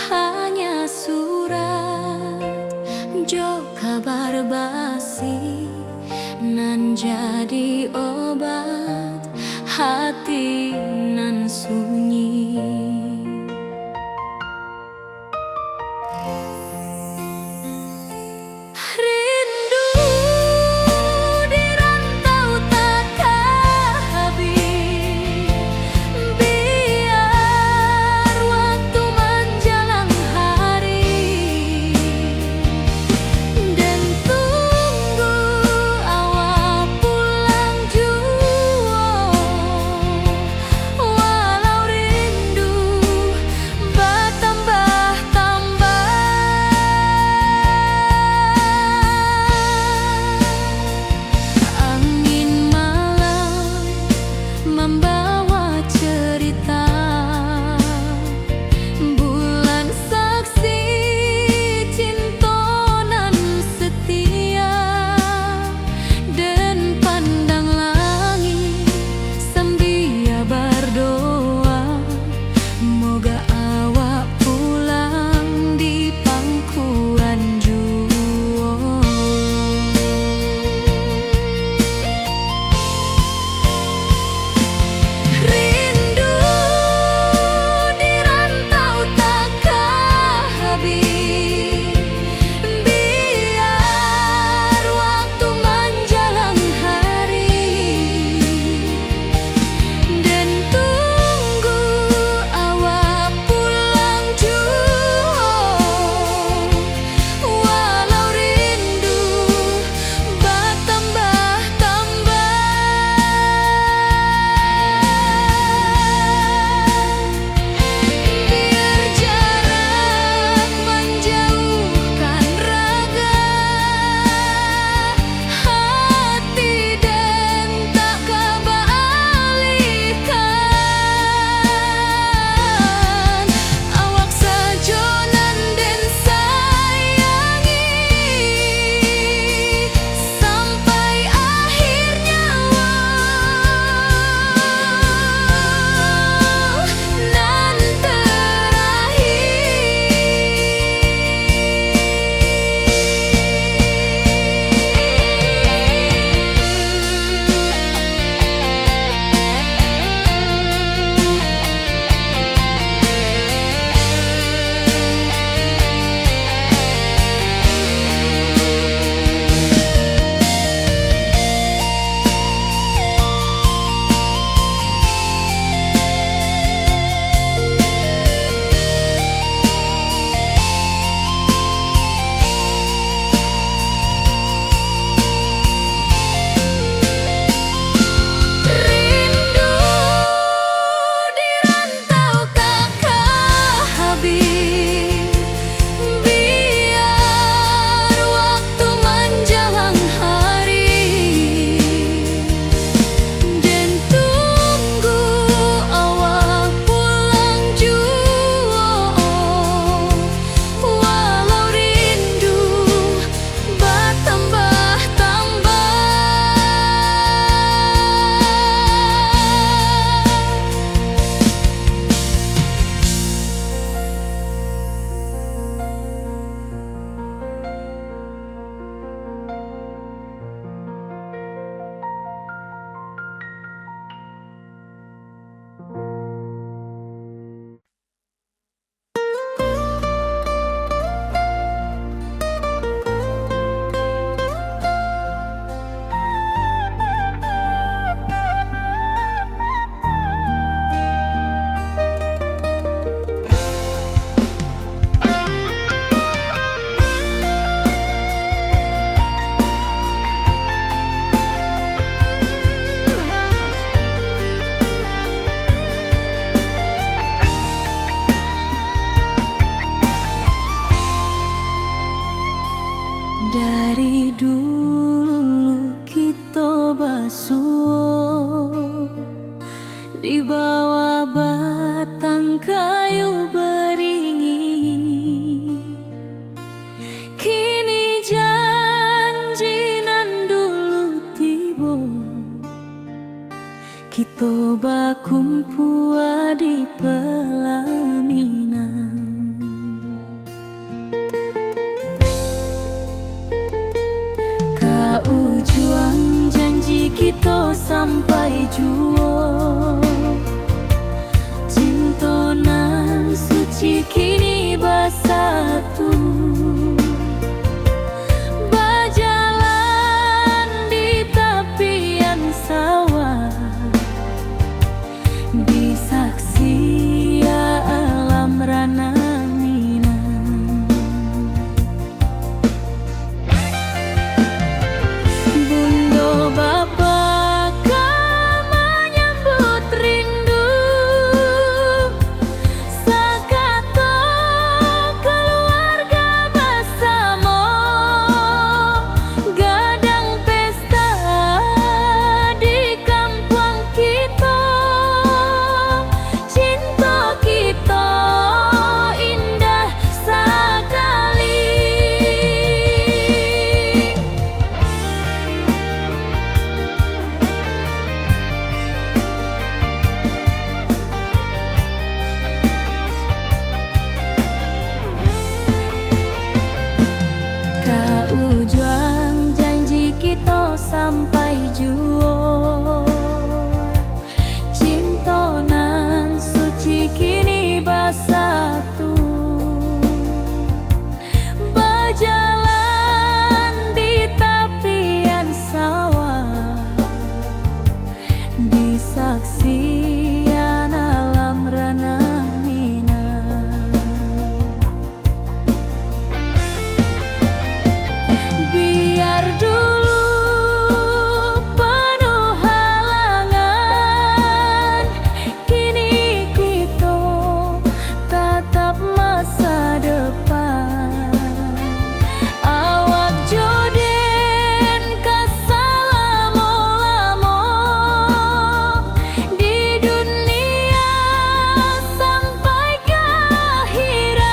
hanya surat jo kabar basi nan jadi obat hati nan sunyi. Membawa cerita bulan saksi cintonan setia, dan pandang langit sambil berdoa moga awak pulang di pangkuan jua. Dari dulu kita basuh di bawah batang kayu beringin. Kini janji nan dulu tiba Kita bakumpul di pelaminan, kau juang janji kita sampai jua. Cinta nan suci kini bersatu, berjalan di tepian sawah, di saksi alam rana Minang. Bunda Bapa kau menyambut rindu, sakato keluarga bersama, gadang pesta di kampung kita. Cinta kita indah sekali. Kau juang janji kita sampai jua. Cinta nan suci kini bersatu, berjalan di tepian sawah, di saksian alam ranah Minang. Biar dulu penuh halangan, kini kita tatap masa depan. Awak joden kesalamo-lamo di dunia sampai ke akhirat.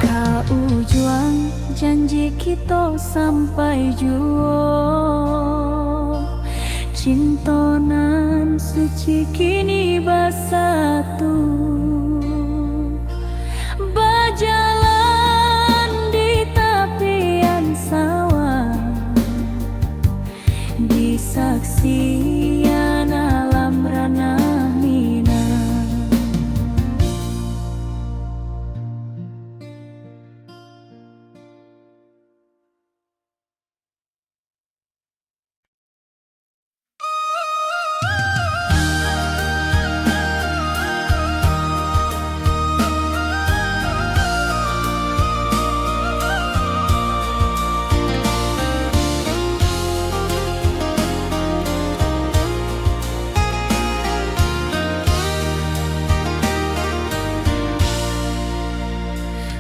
Kau juang janji kita sampai jua. Cinta nan suci kini bersatu, berjalan di tepian sawah, di saksian alam ranah Minang.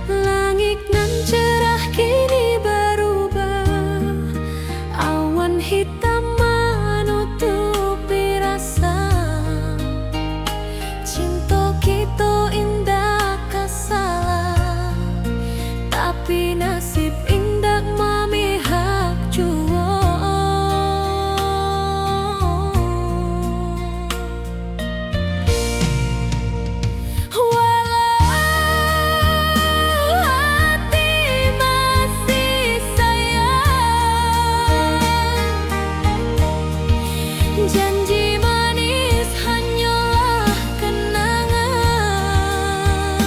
Langit nan cerah kini berubah, awan hitam menutupi rasa. Cinta kita indah kasalah, tapi nasib indah memihak jua. Janji manis hanyalah kenangan.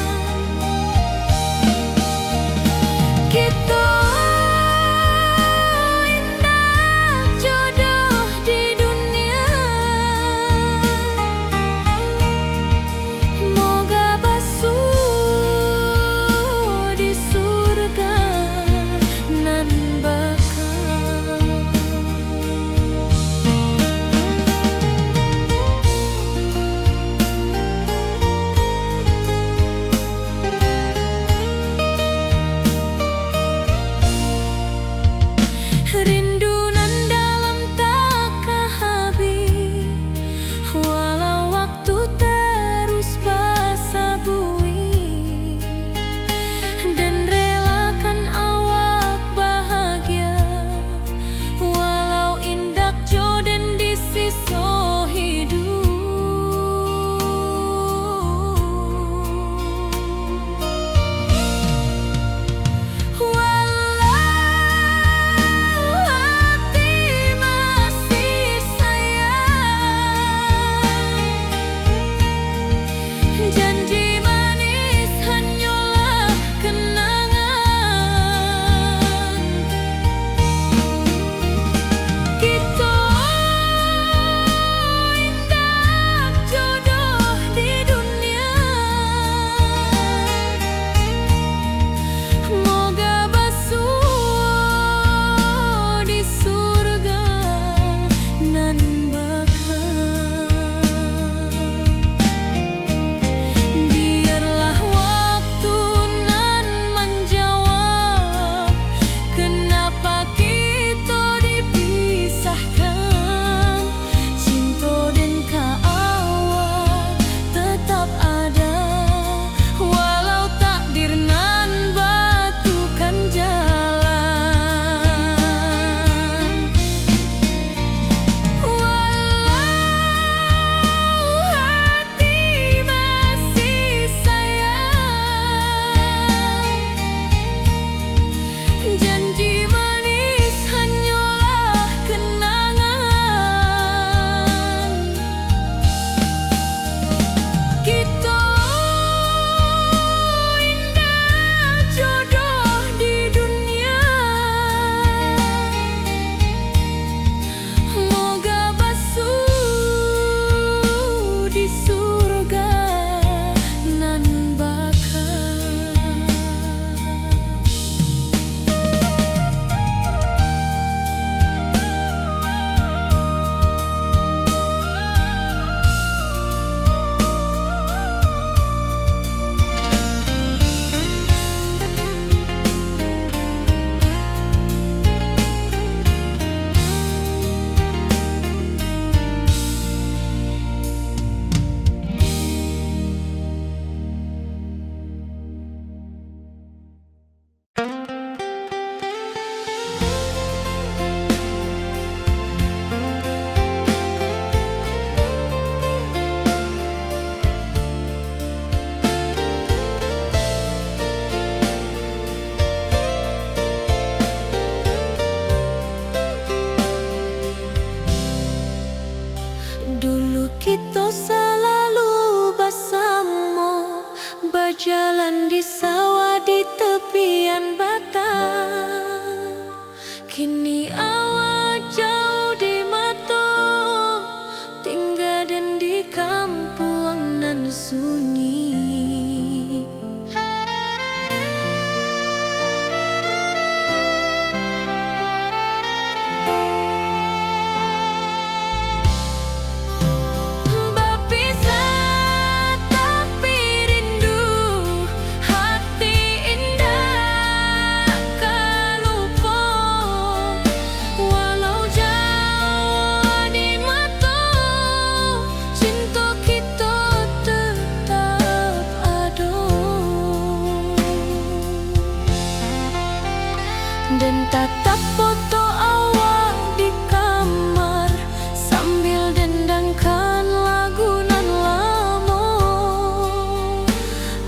dan tatap foto awal di kamar sambil dendangkan lagu nan lamo.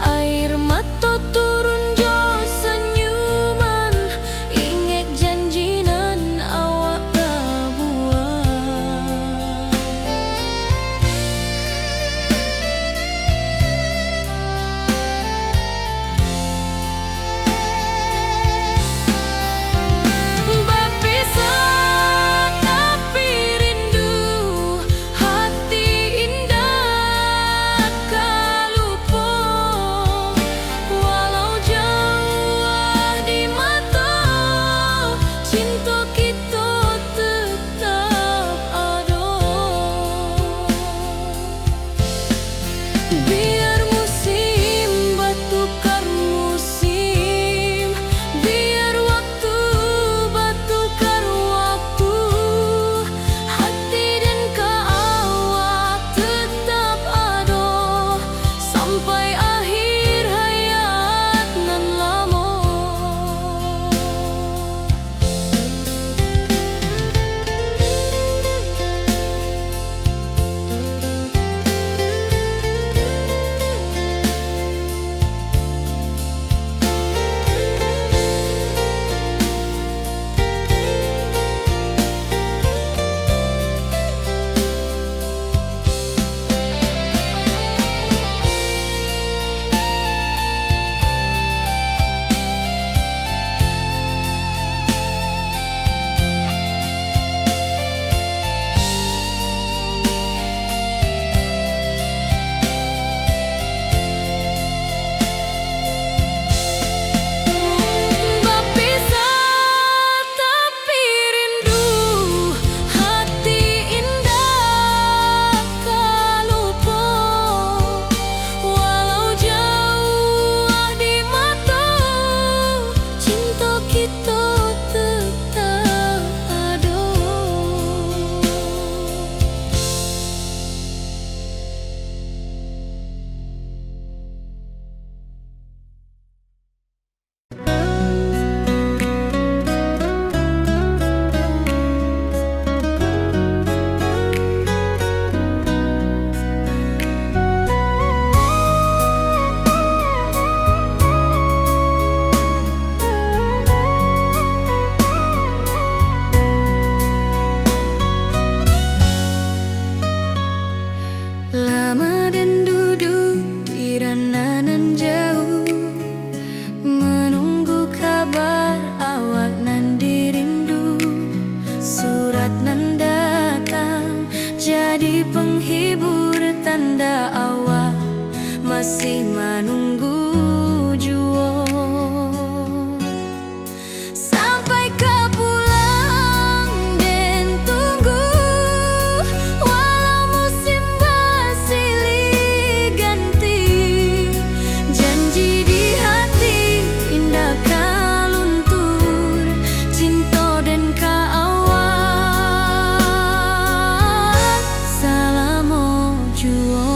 Air mata turun jo senyuman, inget janji nan awak buat. Berpisah tapi rindu, hati indah kalupo. Walau jauh di mata, cinta kita tetap ada. Biar musim bertukar musim, biar waktu bertukar waktu, hati dan awak tetap ada sampai akhir hayat nan lama. Berpisah tapi rindu, hati indah kalupo. Walau jauh di mata, cinta kita tetap ada. Lama dan duduk di ranah nan jauh, menunggu kabar awak nan dirindu. Surat nan datang jadi penghibur, tanda awak masih menunggu jua. Sampai kau pulang dan tunggu, walau musim bersilih ganti, janji di hati indah kaluntur, cinta dan kaawak selama jua.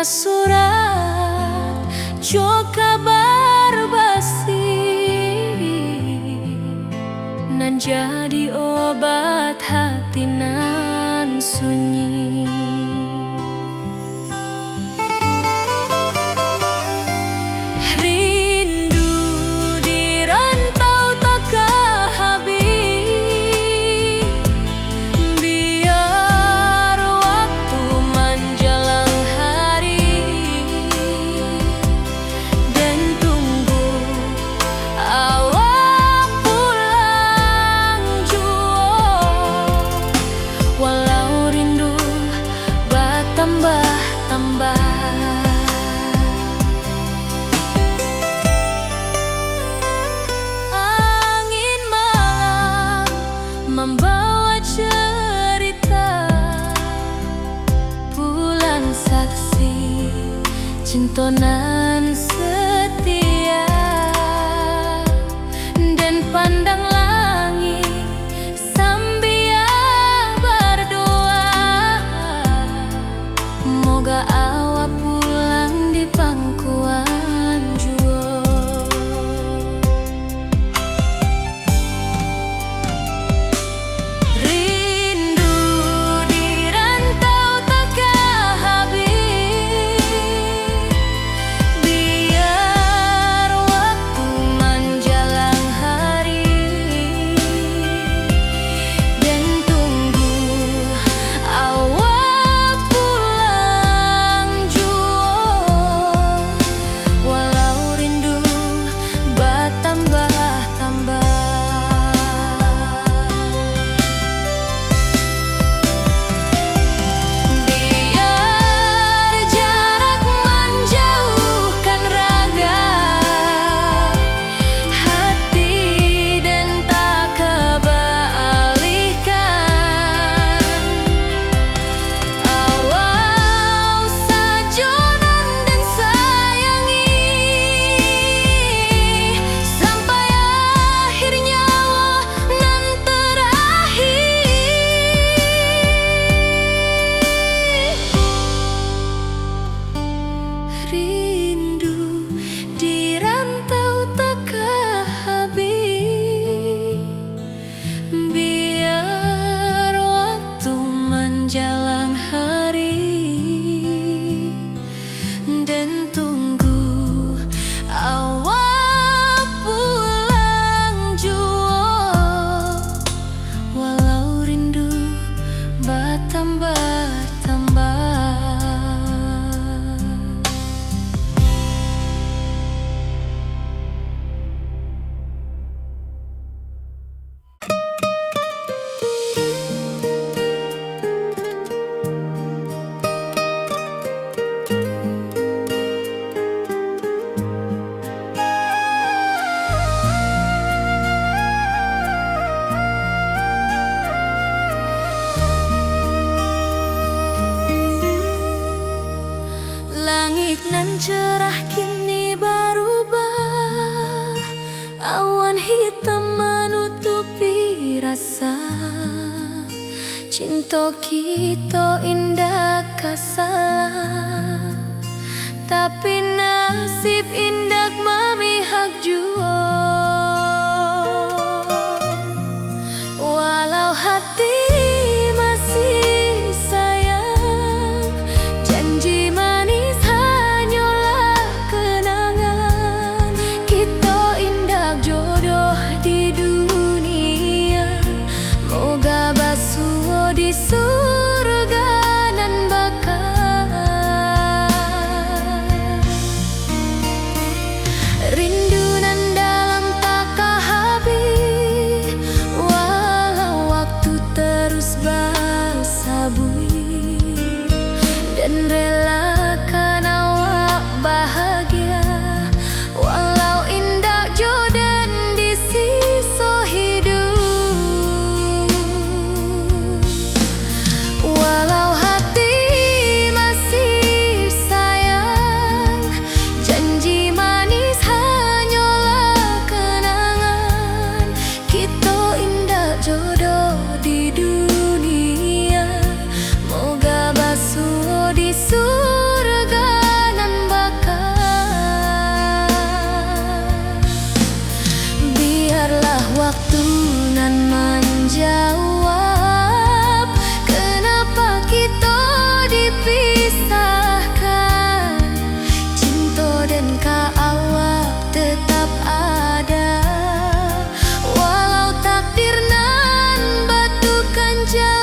surat jo kabar basi nan jadi obat hati nan sunyi. Rindu di rantau tak habis, biar waktu menjelang hari dan tunggu awak pulang jua. Walau rindu bertambah-tambah, angin malam membawa cerita bulan saksi cinta nan setia, dan pandang langit sambil berdoa, moga awak pulang di pangkuan jua. Rindu di rantau tak habis, biar waktu menjelang hari dan tunggu awak pulang jua. Walau rindu bertambah-tambah, biar jarak menjauhkan raga hati dan tak kebalihkan. Awal sajonan dan sayangi sampai akhir nyawa nan terakhir. Rindu di rantau tak habis, biar waktu menjelang hari dan tunggu awak pulang jua. Walau rindu bertambah-tambah. Langit nan cerah kini berubah, awan hitam menutupi rasa. Cinta kita indah kasalah, tapi nasib indah memihak jua. Walau hati masih sayang, janji manis hanyalah kenangan. Kita indah jodoh di dunia, moga basuh di surga nan bakal. Waktu nan menjawab, kenapa kita dipisahkan? Cinta dan kaawak tetap ada, walau takdir nan batukan jalan.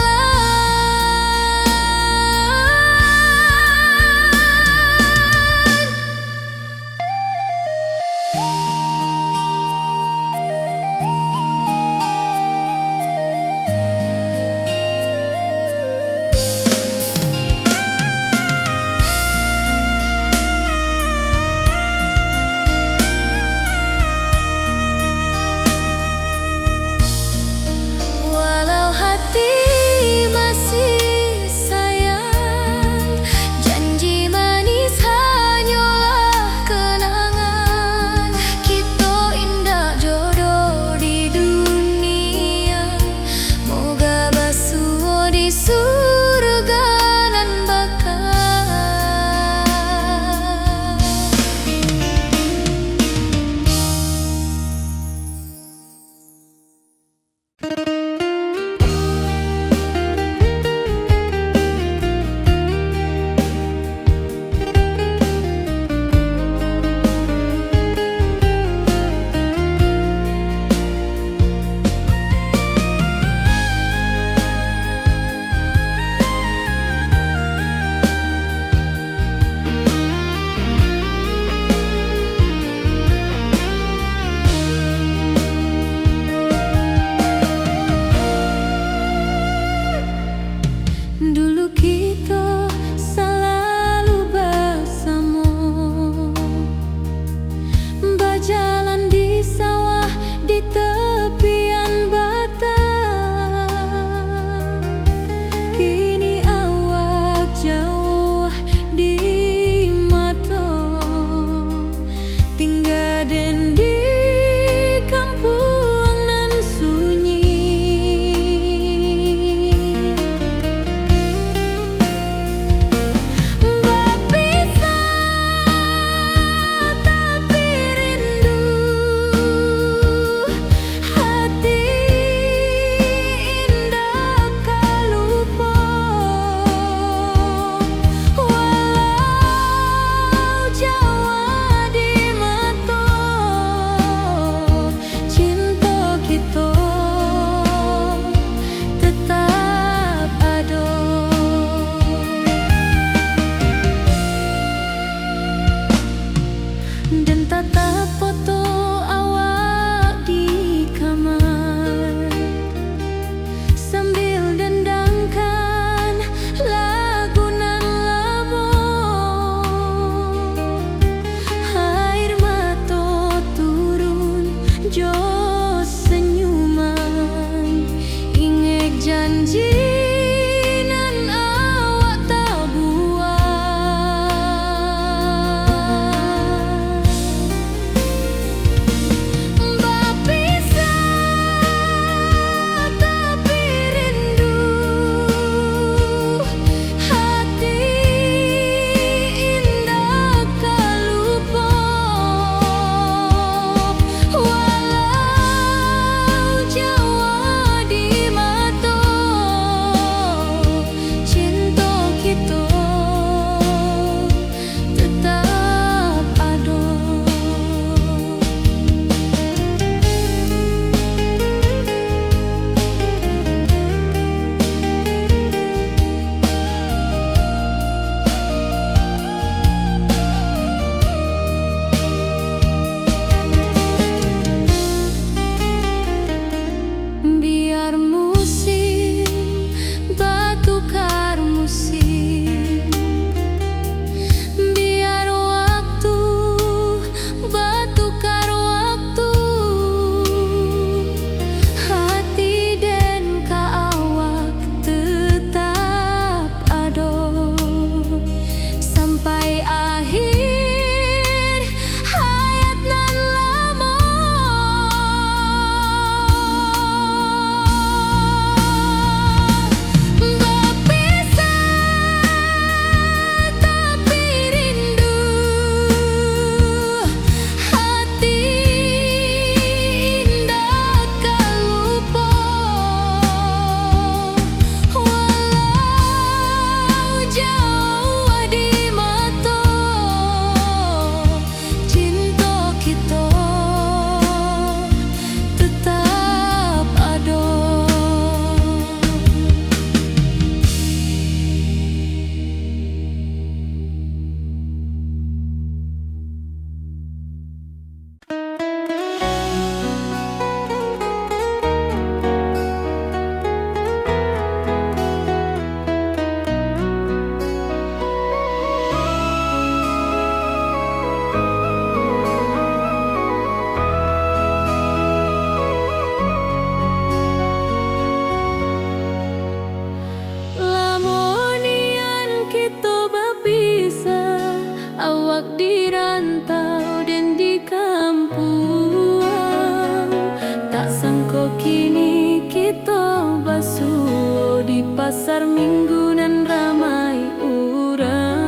pasar minggu nan ramai urang.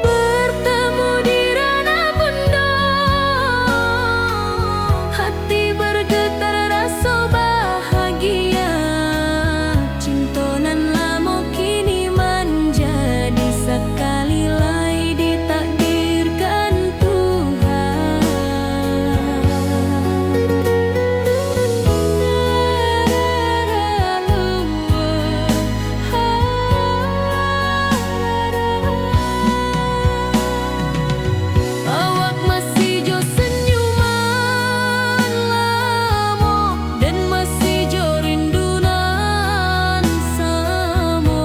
Bertemu di ranah bunda, hati bergetar rasa bahagia. Cinta nan lama kini menjadi sekali lai ditakdirkan Tuhan. Awak masih jo senyuman lamo dan masih jo rindunan samo.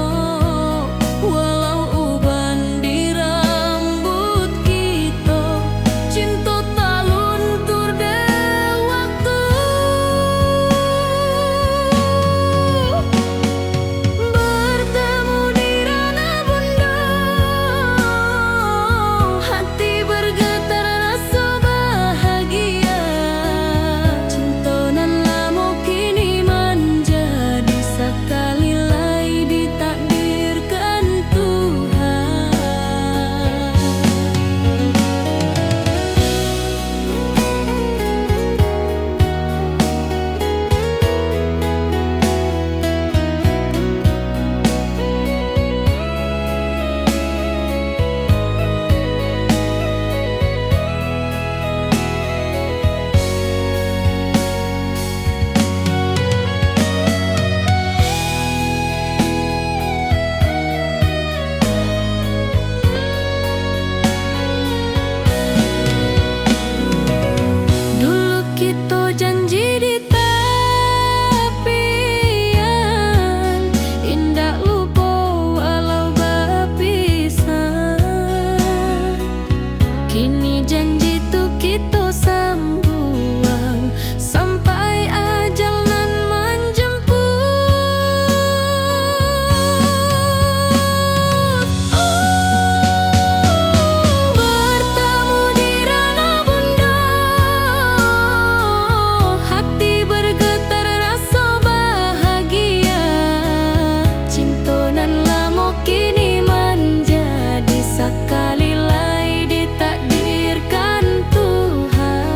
Walau uban di rambut kita, cinta tak luntur de waktu. Bertemu di ranah bunda, hati bergetar rasa bahagia. Cinta nan lama kini menjadi sekali lai ditakdirkan Tuhan. Dulu kita janji di tepian, indah lupa walau berpisah. Kini janji tu kita sambung sampai ajal nan menjemput. Bertemu di ranah bunda, hati bergetar rasa bahagia. Cinta nan lama kini menjadi sekali lai ditakdirkan Tuhan.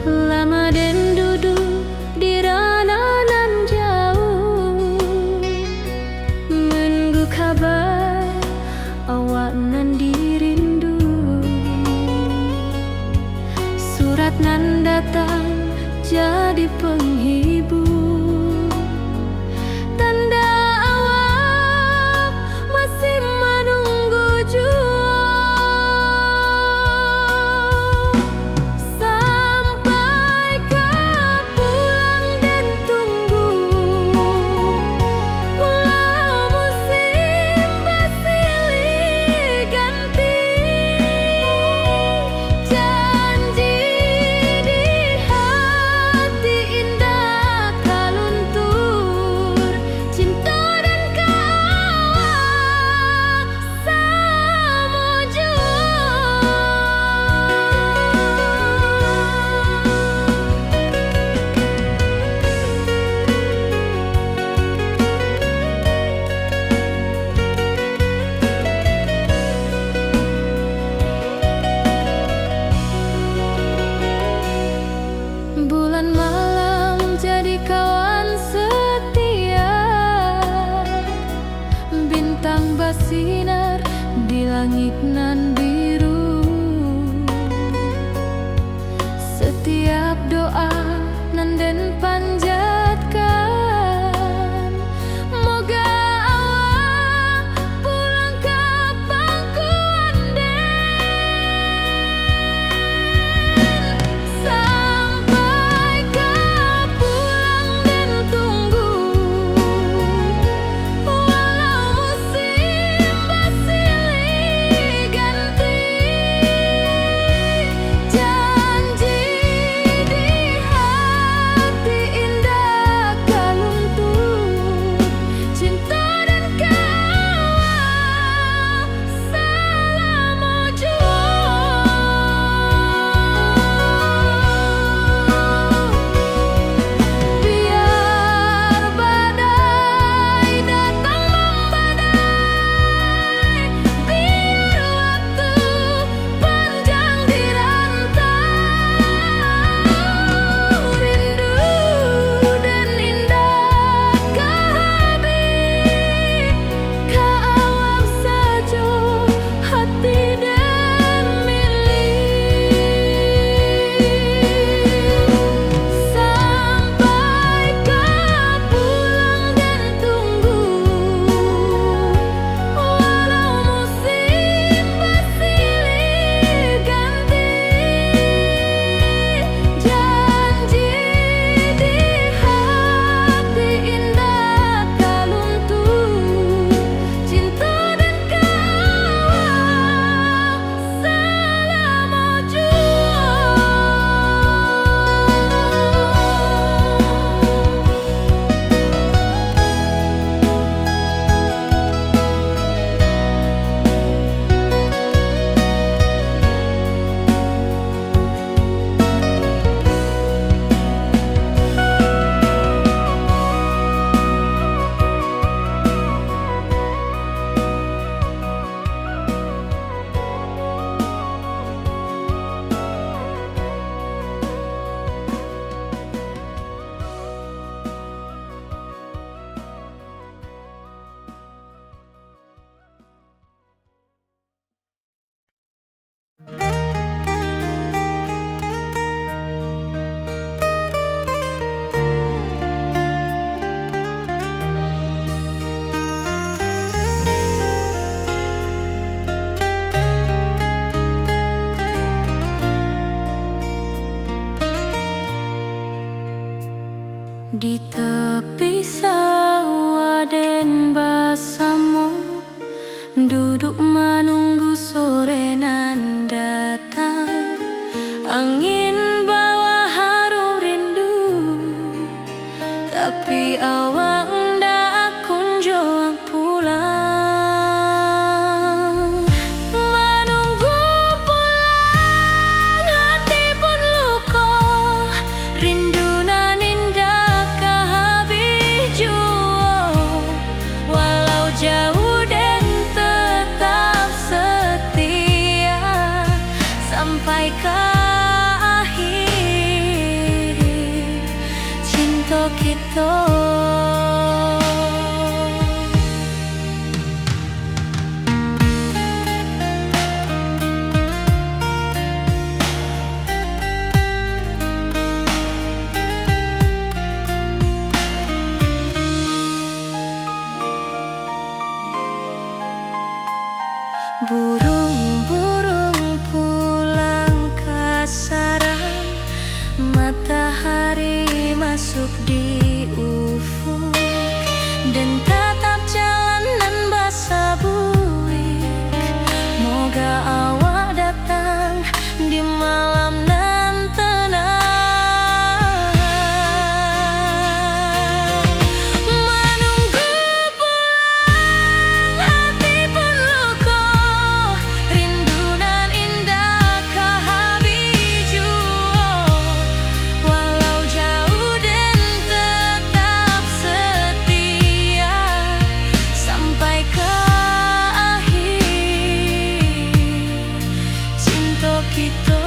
Lama dan duduk di ranah nan jauh, menunggu kabar awak nan dirindu. Surat nan datang jadi penghibur, tanda awak masih menunggu jua. Sampai kau pulang dan tunggu, walau musim bersilih ganti. Janji di hati indah Di tepi sawah den basamu, duduk menunggu sore nan datang. Angin bawa harum rindu, tapi awak ndak kunjung pulang. Menunggu pulang, hati pun luka, rindu nan indah kehabis jua. Walau jauh dan tetap setia sampai ke akhir cinta kita. Burung-burung pulang ke sarang, matahari masuk di ufuk, dan tatap jalanan basah buik. Moga awak datang di malam nan tenang. Menunggu pulang, hati pun luka, rindu nan indah kehabis jua. Walau jauh dan tetap setia sampai ke akhir cinta kita.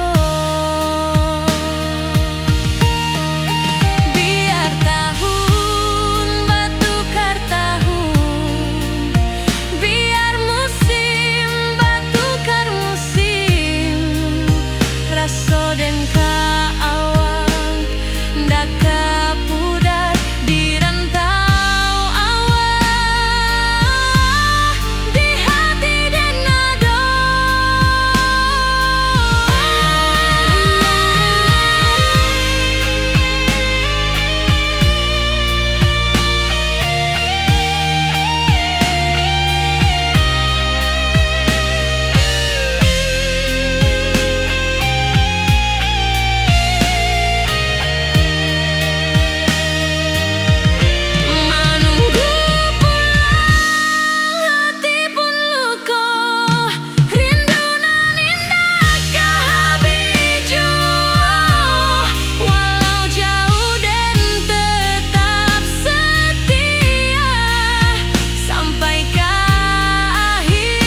Biar tahun batukar tahun, biar musim batukar musim, rasa dan kaawang ndak kapudar di rantau awak, di hati dan nada. Menunggu pulang, hati pun luka, rindu nan indah kehabis jua. Walau jauh dan tetap setia sampai ke akhir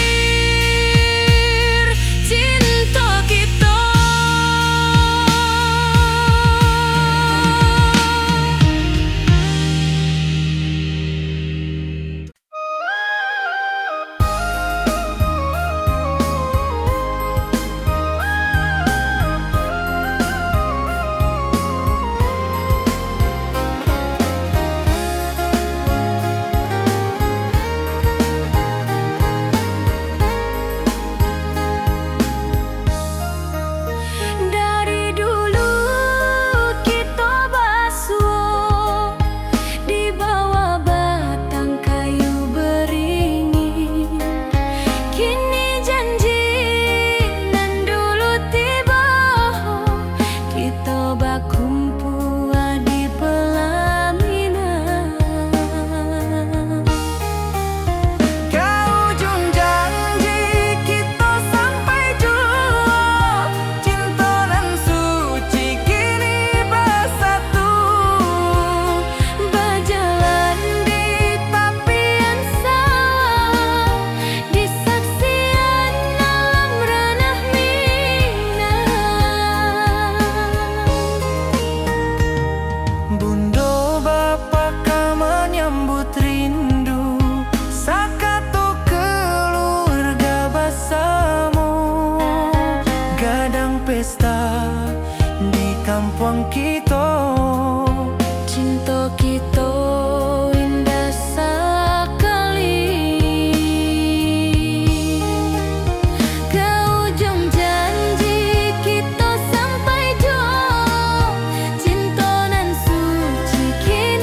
cinta kita. Dari dulu kita basuh di bawah batang kayu beringin. Kini janji nan dulu tiba, kita bakumpul di pelaminan. Ke ujung janji kita sampai jua, cinta nan suci kini bersatu. Berjalan di tepian sawah, di saksian alam ranah Minang. Bundo bapa ka menyambut rindu, sakatu keluarga bersama. Gadang pesta di kampung kita, Cinta kita indah sekali. Ke ujung janji kita sampai jua, cinta nan suci kini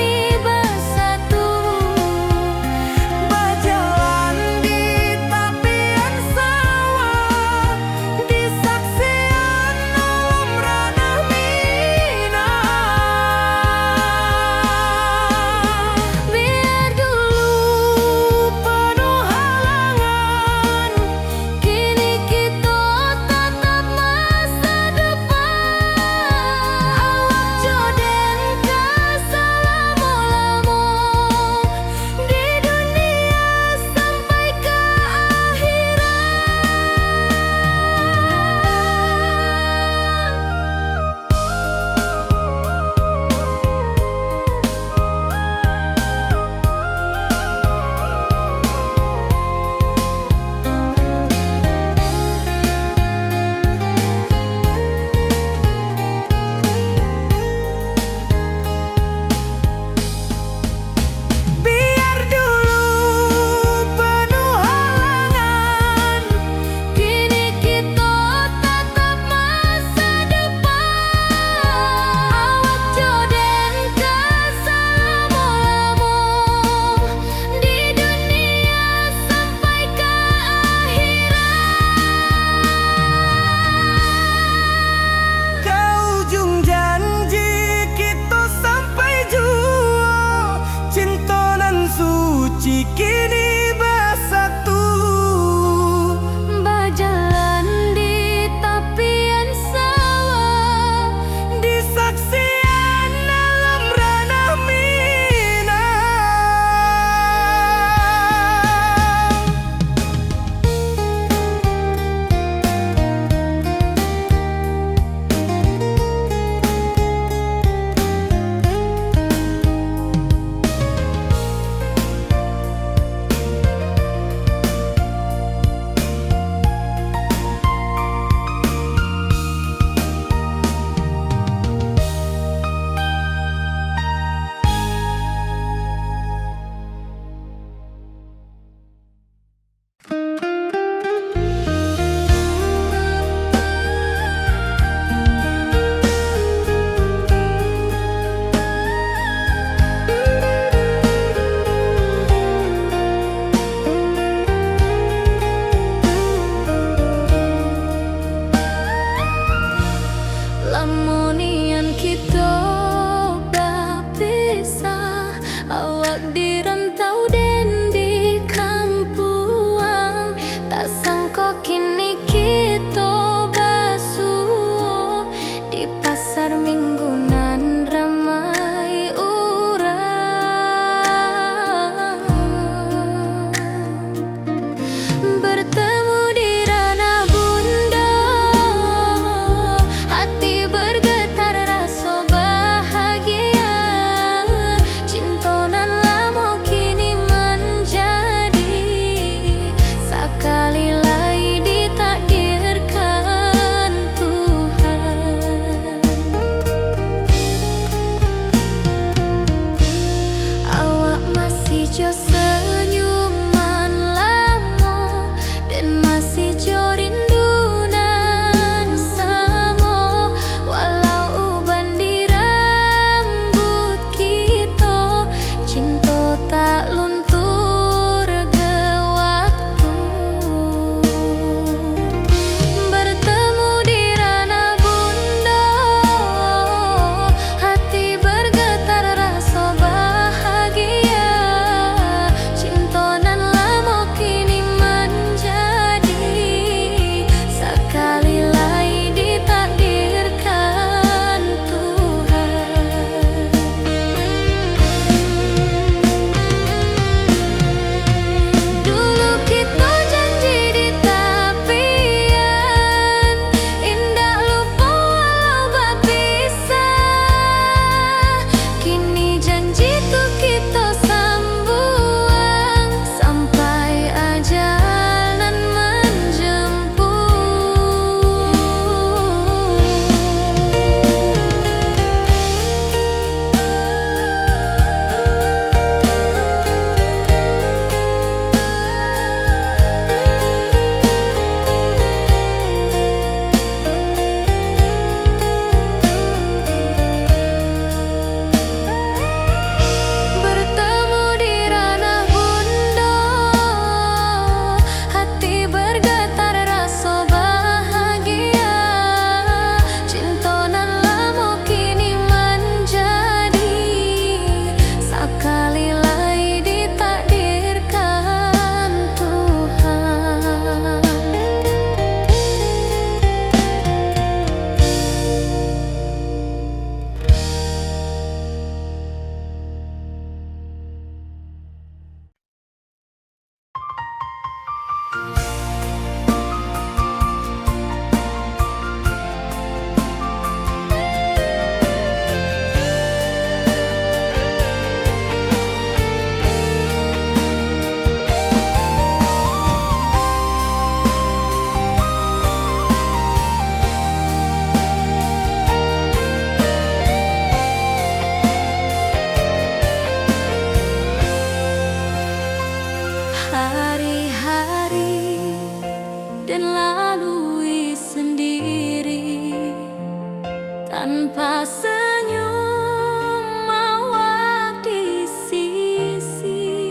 tanpa senyum awak di sisi,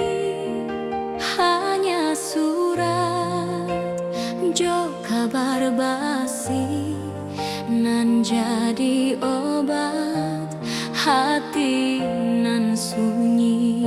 hanya surat jo kabar basi nan jadi obat hati nan sunyi.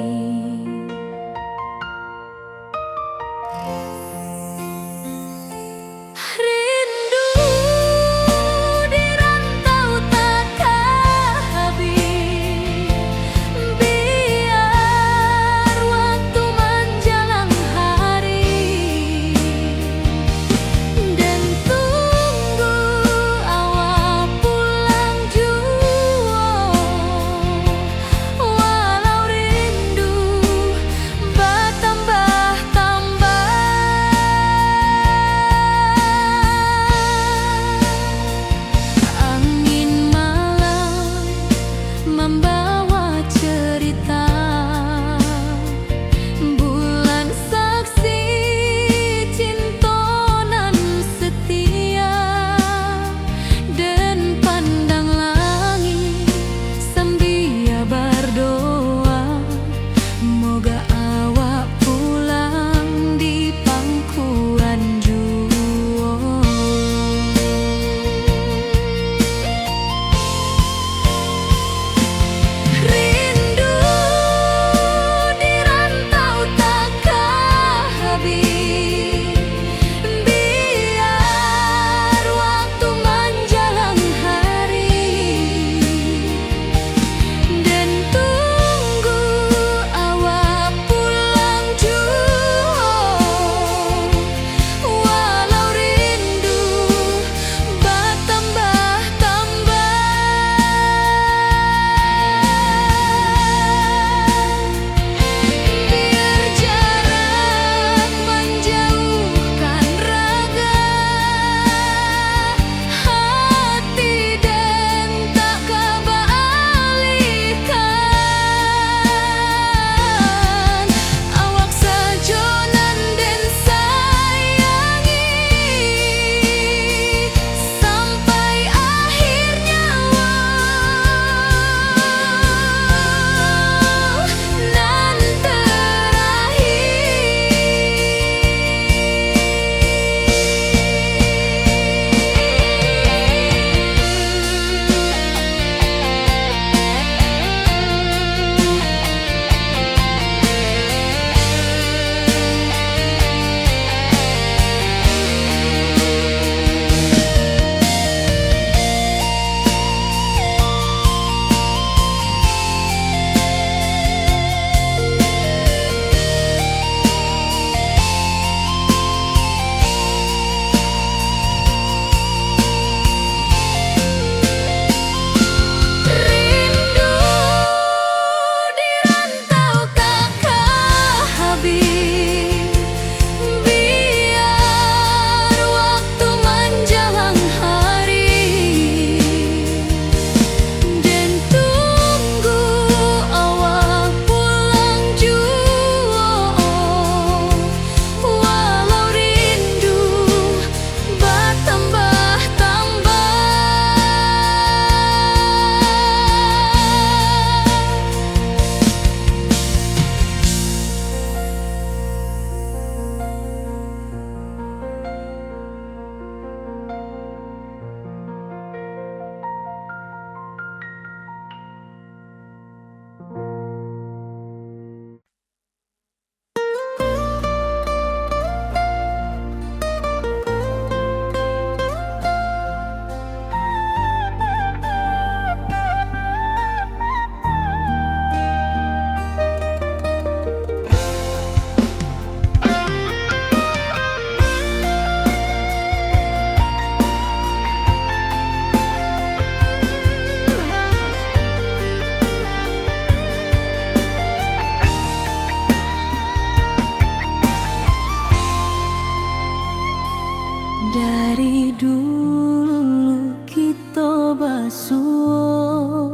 Dari dulu kita basuh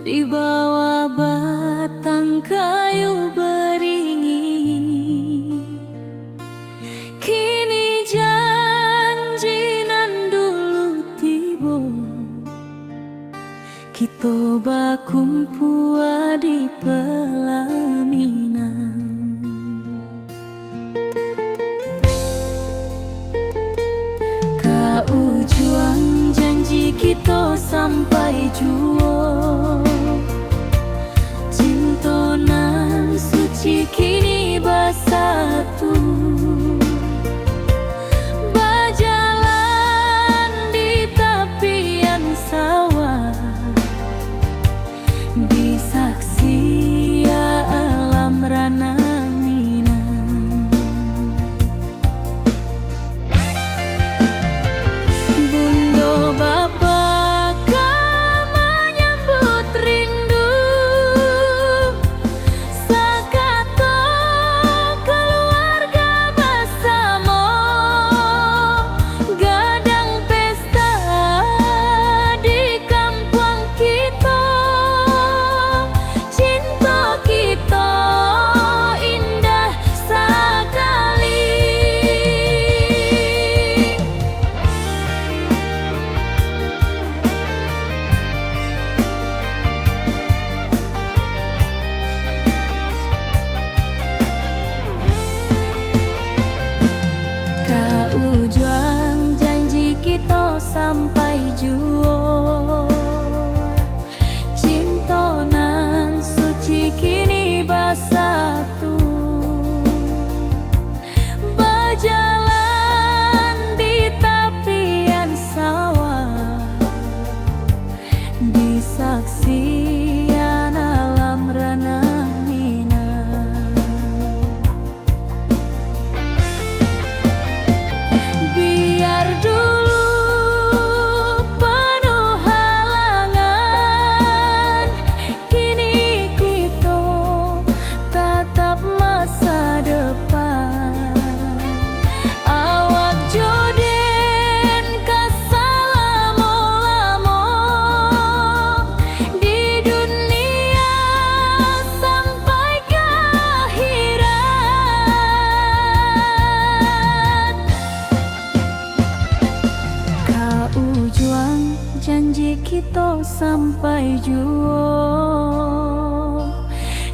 di bawah batang kayu beringin. Kini janji nan dulu tiba Kita bakumpul di pelaminan. Kau juang janji kita sampai jua. Cinta nan suci kini bersatu. Berjalan di tepian sawah, disaksi alam rana Minang. Bunda bapa kau menyambut rindu, sakato keluarga bersama, gadang pesta di kampung kita. Cinta kita indah sekali. Kau juang janji kita sampai jua. Cinta nan suci kini bersatu. Berjalan di tepian sawah, disaksikan alam rana Minang. Biar dulu penuh halangan, kini kita tatap masa depan. Awak joden kesalamo-lamo di dunia sampai ke akhirat. Kau juang janji kita sampai jua.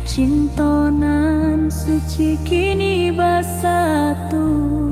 Cinta nan suci kini bersatu.